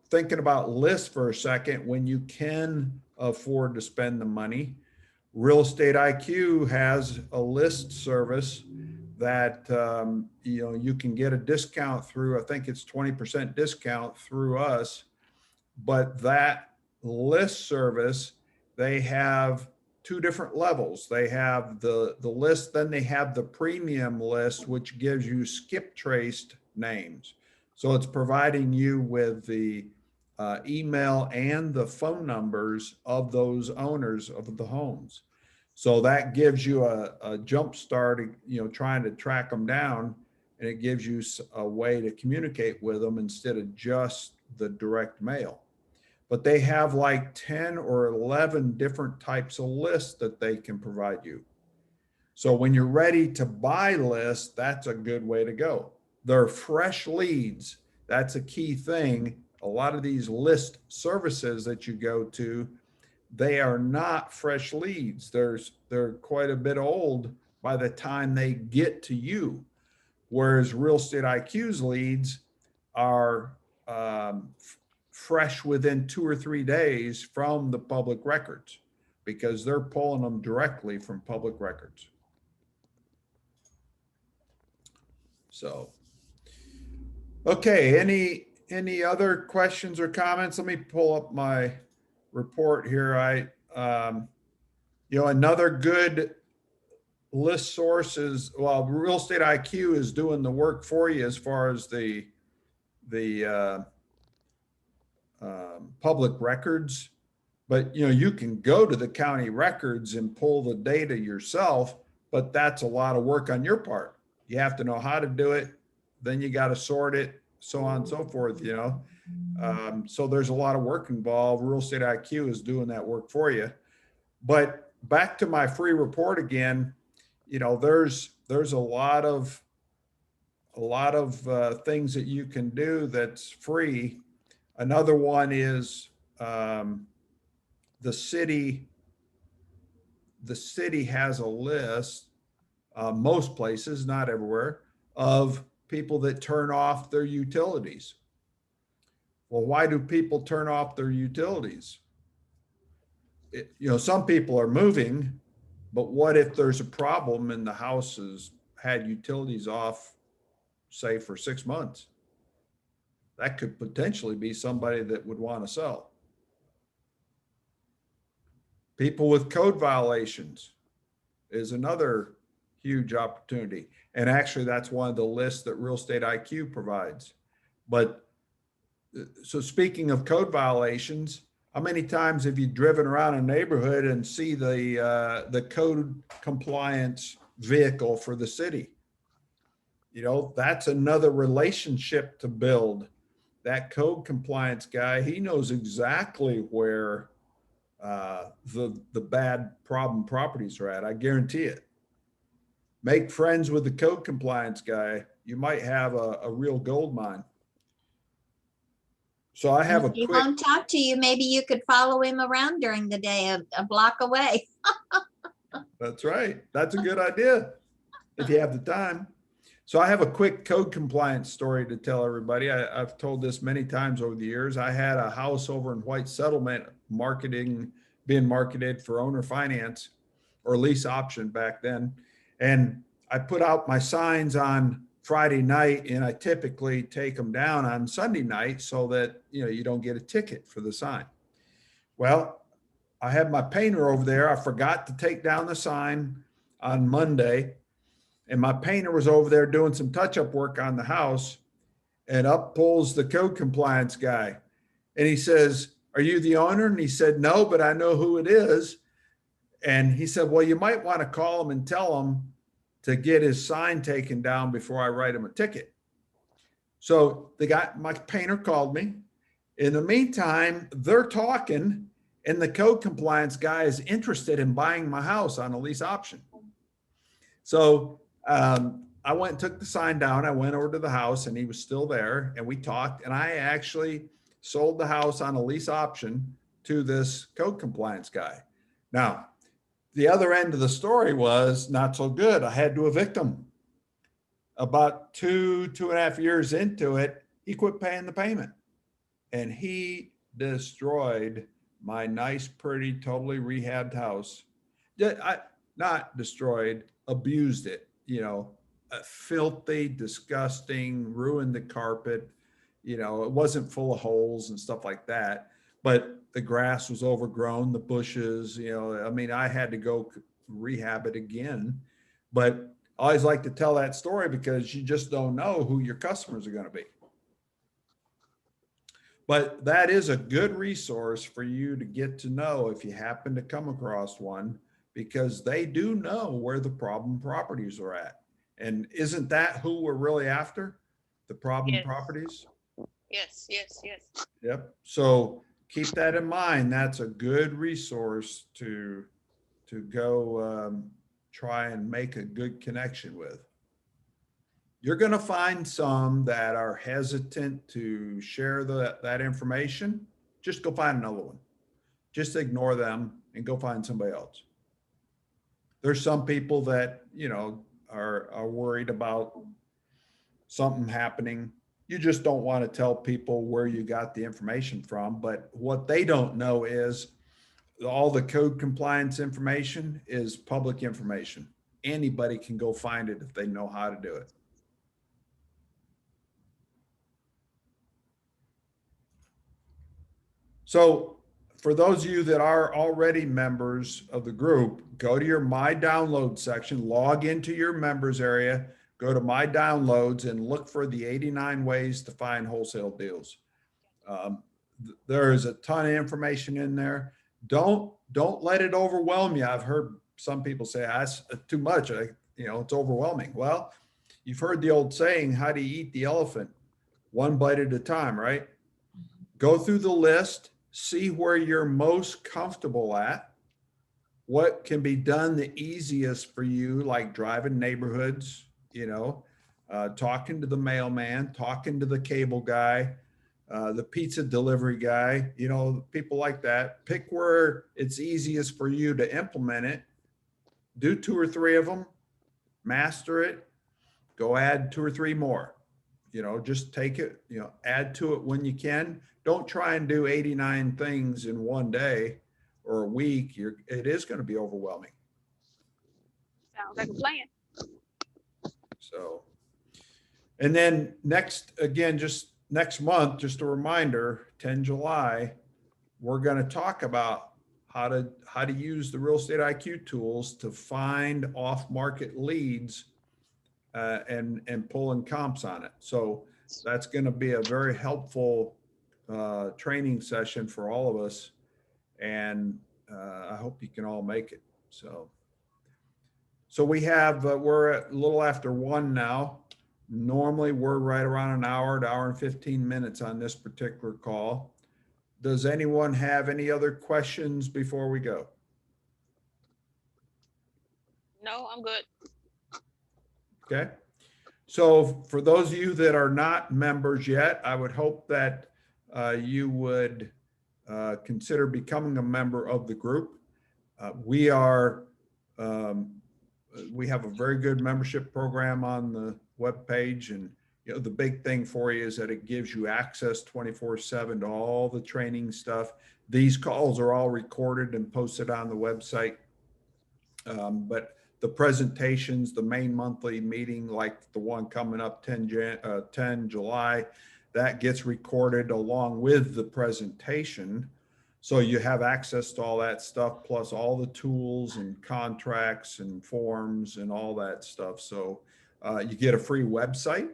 Thinking about lists for a second, when you can afford to spend the money, Real Estate IQ has a list service that you can get a discount through. I think it's 20% discount through us. But that list service, they have 2 different levels. They have the list, then they have the premium list, which gives you skip traced names. So it's providing you with the email and the phone numbers of those owners of the homes. So that gives you a jump start, trying to track them down, and it gives you a way to communicate with them instead of just the direct mail. But they have like 10 or 11 different types of lists that they can provide you. So when you're ready to buy lists, that's a good way to go. They're fresh leads. That's a key thing. A lot of these list services that you go to, they are not fresh leads. They're quite a bit old by the time they get to you. Whereas Real Estate IQ's leads are fresh within 2 or 3 days from the public records, because they're pulling them directly from public records. So, okay, any other questions or comments? Let me pull up my report here. Another good list source is, well, Real Estate IQ is doing the work for you as far as the public records, but you can go to the county records and pull the data yourself, but that's a lot of work on your part. You have to know how to do it, then you got to sort it, so on and so forth. So there's a lot of work involved. Real Estate IQ is doing that work for you. But back to my free report again, there's a lot of things that you can do that's free. Another one is the city has a list, most places, not everywhere, of people that turn off their utilities. Well, why do people turn off their utilities? Some people are moving, but what if there's a problem and the house has had utilities off, say, for 6 months? That could potentially be somebody that would want to sell. People with code violations is another huge opportunity. And actually, that's one of the lists that Real Estate IQ provides. But so speaking of code violations, how many times have you driven around a neighborhood and see the code compliance vehicle for the city? You know, that's another relationship to build. That code compliance guy, he knows exactly where the bad problem properties are at. I guarantee it. Make friends with the code compliance guy. You might have a real gold mine. So I have a
If he
quick,
won't talk to you, maybe you could follow him around during the day, a block away.
that's right. That's a good idea if you have the time. So I have a quick code compliance story to tell everybody. I've told this many times over the years. I had a house over in White Settlement being marketed for owner finance or lease option back then. And I put out my signs on Friday night, and I typically take them down on Sunday night so that, you know, you don't get a ticket for the sign. Well, I had my painter over there. I forgot to take down the sign on Monday, and my painter was over there doing some touch-up work on the house, and up pulls the code compliance guy. And he says, "Are you the owner?" And he said, "No, but I know who it is." And he said, "Well, you might want to call him and tell him to get his sign taken down before I write him a ticket." So my painter called me. In the meantime, they're talking, and the code compliance guy is interested in buying my house on a lease option. So I went and took the sign down. I went over to the house, and he was still there, and we talked, and I actually sold the house on a lease option to this code compliance guy. Now, the other end of the story was not so good. I had to evict him. About 2.5 years into it, he quit paying the payment, and he destroyed my nice, pretty, totally rehabbed house. Not destroyed, abused it, you know, filthy, disgusting, ruined the carpet. You know, it wasn't full of holes and stuff like that, but the grass was overgrown, the bushes, you know, I mean, I had to go rehab it again. But I always like to tell that story because you just don't know who your customers are going to be. But that is a good resource for you to get to know if you happen to come across one, because they do know where the problem properties are at. And isn't that who we're really after? The problem
Yes.
properties?
Yes, yes, yes.
Yep. So keep that in mind. That's a good resource to go try and make a good connection with. You're going to find some that are hesitant to share that information. Just go find another one. Just ignore them and go find somebody else. There's some people that, you know, are worried about something happening. You just don't want to tell people where you got the information from. But what they don't know is all the code compliance information is public information. Anybody can go find it if they know how to do it. So for those of you that are already members of the group, go to your My Download section, log into your members area, go to My Downloads and look for the 89 ways to find wholesale deals. There is a ton of information in there. Don't let it overwhelm you. I've heard some people say, that's too much. It's overwhelming. Well, you've heard the old saying, how do you eat the elephant? One bite at a time, right? Go through the list, see where you're most comfortable at, what can be done the easiest for you, like driving neighborhoods, talking to the mailman, talking to the cable guy, the pizza delivery guy, people like that. Pick where it's easiest for you to implement it. Do 2 or 3 of them, master it, go add 2 or 3 more. Just take it, add to it when you can. Don't try and do 89 things in one day or a week. It is going to be overwhelming.
Sounds like a plan.
So, and then next month, just a reminder, 10 July, we're going to talk about how to use the Real Estate IQ tools to find off-market leads and pulling comps on it. So that's going to be a very helpful training session for all of us. And I hope you can all make it. So we have, we're at a little after 1 now. Normally we're right around an hour and 15 minutes on this particular call. Does anyone have any other questions before we go?
No, I'm good.
Okay. So for those of you that are not members yet, I would hope that you would consider becoming a member of the group. We have a very good membership program on the webpage, and the big thing for you is that it gives you access 24/7 to all the training stuff. These calls are all recorded and posted on the website, but the presentations, the main monthly meeting, like the one coming up 10 July, that gets recorded along with the presentation. So you have access to all that stuff, plus all the tools and contracts and forms and all that stuff. So you get a free website.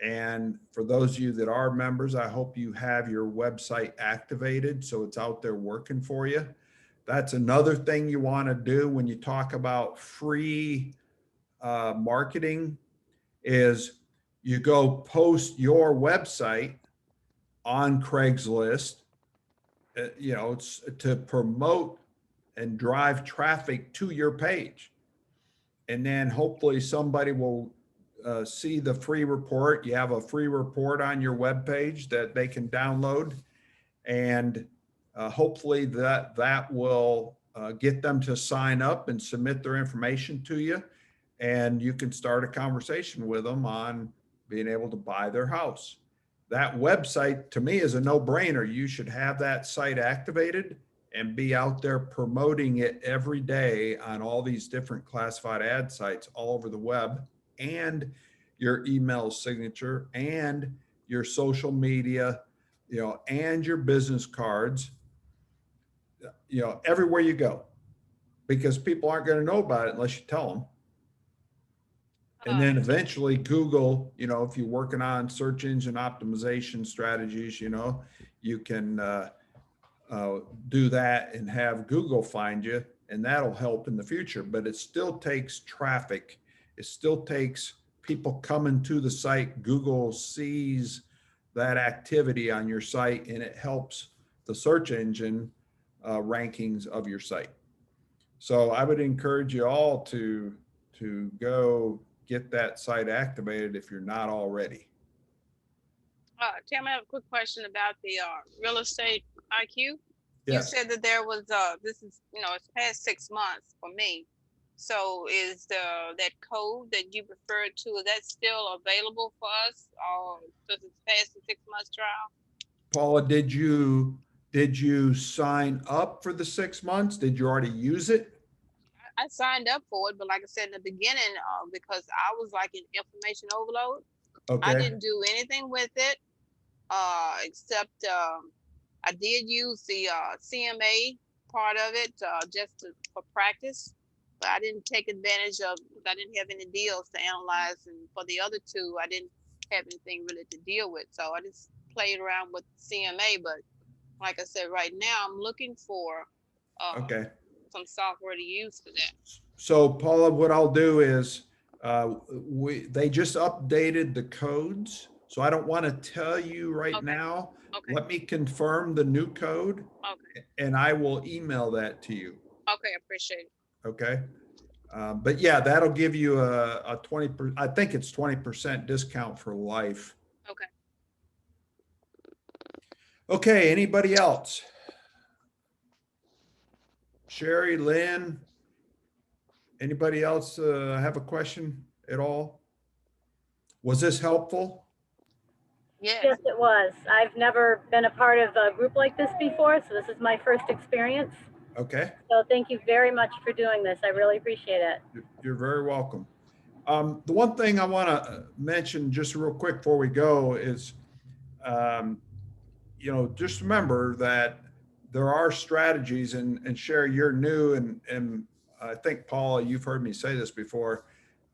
And for those of you that are members, I hope you have your website activated so it's out there working for you. That's another thing you want to do when you talk about free marketing is you go post your website on Craigslist, it's to promote and drive traffic to your page. And then hopefully somebody will see the free report. You have a free report on your webpage that they can download, and hopefully that will get them to sign up and submit their information to you, and you can start a conversation with them on being able to buy their house. That website to me is a no-brainer. You should have that site activated and be out there promoting it every day on all these different classified ad sites all over the web, and your email signature and your social media, and your business cards, everywhere you go, because people aren't going to know about it unless you tell them. And then eventually Google, if you're working on search engine optimization strategies, you can do that and have Google find you, and that'll help in the future. But it still takes traffic. It still takes people coming to the site. Google sees that activity on your site, and it helps the search engine rankings of your site. So I would encourage you all to go get that site activated if you're not already.
Tim, I have a quick question about the Real Estate IQ.
Yes.
You said that there was this is it's past 6 months for me. So is that code that you referred to, is that still available for us, or does it pass the 6 months trial?
Paula, did you sign up for the 6 months? Did you already use it?
I signed up for it, but like I said in the beginning, because I was like in information overload.
Okay.
I didn't do anything with it, except I did use the CMA part of it just for practice, but I didn't take advantage of. I didn't have any deals to analyze, and for the other two, I didn't have anything really to deal with. So I just played around with CMA. But like I said, right now I'm looking for
Okay.
some software to use for that.
So Paula, what I'll do is they just updated the codes. So I don't want to tell you right now.
Okay.
Let me confirm the new code.
Okay.
And I will email that to you.
Okay, I appreciate it.
Okay. But yeah, that'll give you a 20%, I think it's 20% discount for life.
Okay.
Okay, anybody else? Sherry, Lynn, anybody else have a question at all? Was this helpful?
Yes.
Yes, it was. I've never been a part of a group like this before, so this is my first experience.
Okay.
So thank you very much for doing this. I really appreciate it.
You're very welcome. The one thing I want to mention just real quick before we go is, just remember that there are strategies, and Sherry, you're new, and I think Paula, you've heard me say this before.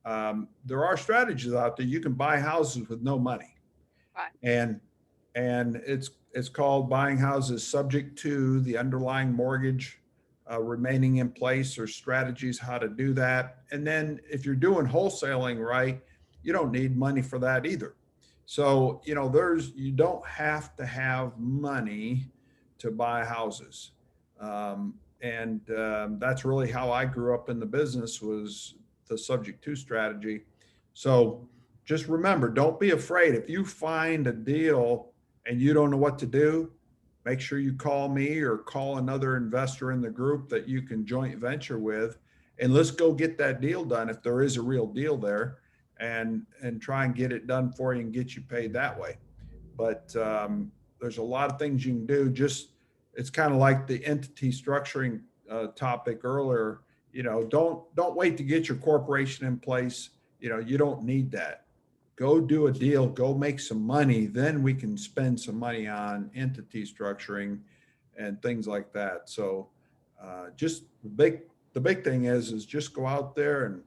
There are strategies out there. You can buy houses with no money.
Right.
And it's called buying houses subject to the underlying mortgage remaining in place, or strategies how to do that. And then if you're doing wholesaling right, you don't need money for that either. So, you know, you don't have to have money to buy houses. That's really how I grew up in the business, was the subject to strategy. So just remember, don't be afraid. If you find a deal and you don't know what to do, make sure you call me or call another investor in the group that you can joint venture with, and let's go get that deal done if there is a real deal there, and try and get it done for you and get you paid that way. But there's a lot of things you can do. Just, it's kind of like the entity structuring topic earlier. You know, don't wait to get your corporation in place. You know, you don't need that. Go do a deal, go make some money, then we can spend some money on entity structuring and things like that. So just the big thing is just go out there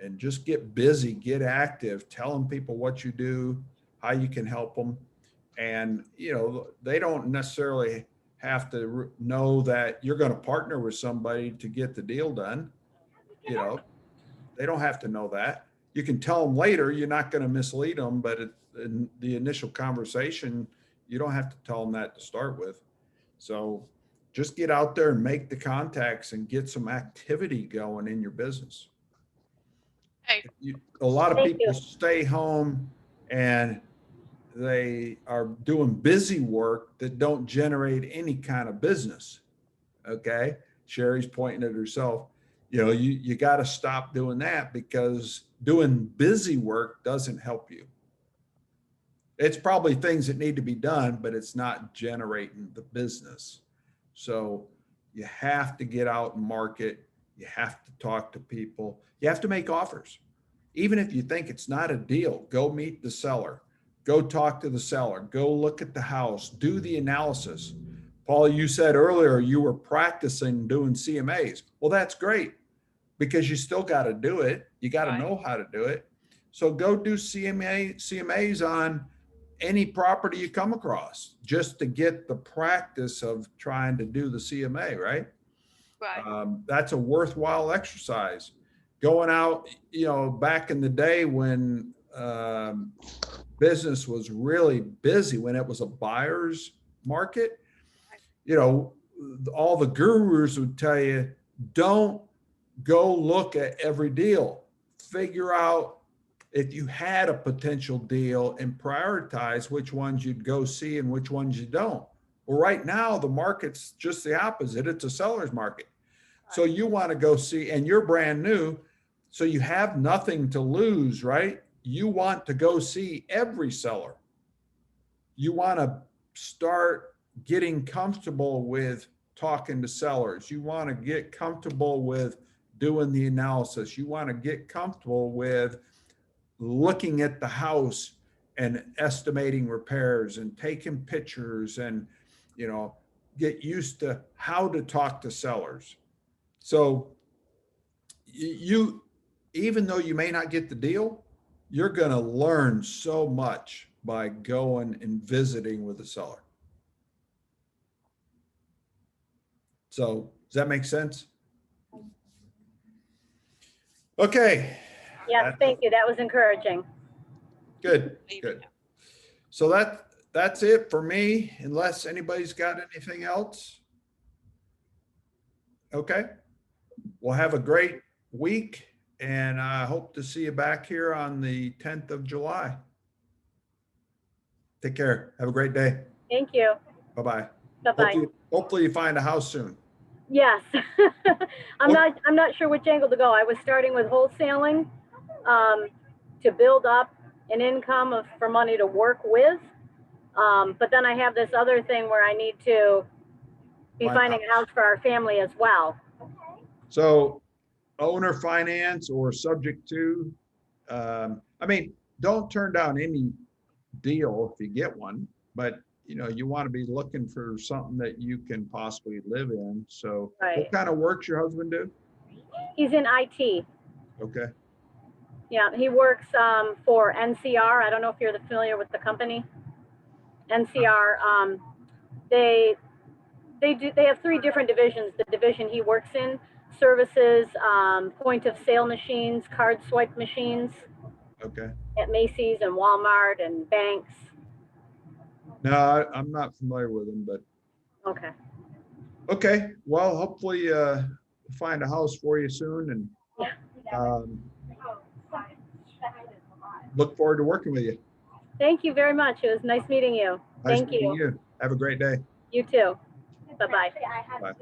and just get busy, get active, telling people what you do, how you can help them. And, you know, they don't necessarily have to know that you're going to partner with somebody to get the deal done. You know, they don't have to know that. You can tell them later, you're not going to mislead them, but in the initial conversation, you don't have to tell them that to start with. So just get out there and make the contacts and get some activity going in your business.
Hey.
A lot of
Thank
people
you.
stay home and they are doing busy work that don't generate any kind of business. Okay. Sherry's pointing at herself. You know, you got to stop doing that, because doing busy work doesn't help you. It's probably things that need to be done, but it's not generating the business. So you have to get out and market. You have to talk to people. You have to make offers. Even if you think it's not a deal, go meet the seller, go talk to the seller, go look at the house, do the analysis. Paul, you said earlier you were practicing doing CMAs. Well, that's great, because you still got to do it. You got to
Right.
know how to do it. So go do CMAs on any property you come across, just to get the practice of trying to do the CMA, right?
Right.
That's a worthwhile exercise. Going out, you know, back in the day when business was really busy, when it was a buyer's market, you know, all the gurus would tell you, don't go look at every deal. Figure out if you had a potential deal and prioritize which ones you'd go see and which ones you don't. Well, right now, the market's just the opposite. It's a seller's market. So you want to go see, and you're brand new, so you have nothing to lose, right? You want to go see every seller. You want to start getting comfortable with talking to sellers. You want to get comfortable with doing the analysis. You want to get comfortable with looking at the house and estimating repairs and taking pictures, and, you know, get used to how to talk to sellers. So you, even though you may not get the deal, you're going to learn so much by going and visiting with the seller. So does that make sense? Okay.
Yes, thank you. That was encouraging.
Good, good. So that's it for me, unless anybody's got anything else. Okay. Well, have a great week, and I hope to see you back here on the 10th of July. Take care. Have a great day.
Thank you.
Bye-bye.
Bye-bye.
Hopefully you find a house soon.
Yes. I'm not sure which angle to go. I was starting with wholesaling to build up an income for money to work with. But then I have this other thing where I need to be
Find
finding a house for our family as well.
So owner finance or subject to, I mean, don't turn down any deal if you get one, but you want to be looking for something that you can possibly live in. So
Right.
what kind of works your husband do?
He's in IT.
Okay.
Yeah, he works for NCR. I don't know if you're familiar with the company. NCR. They have three different divisions. The division he works in services point of sale machines, card swipe machines
Okay.
at Macy's and Walmart and banks.
No, I'm not familiar with him, but
Okay.
okay. Well, hopefully find a house for you soon, and look forward to working with you.
Thank you very much. It was nice meeting you.
Nice
Thank
meeting
you.
you. Have a great day.
You too. Bye-bye.
Bye.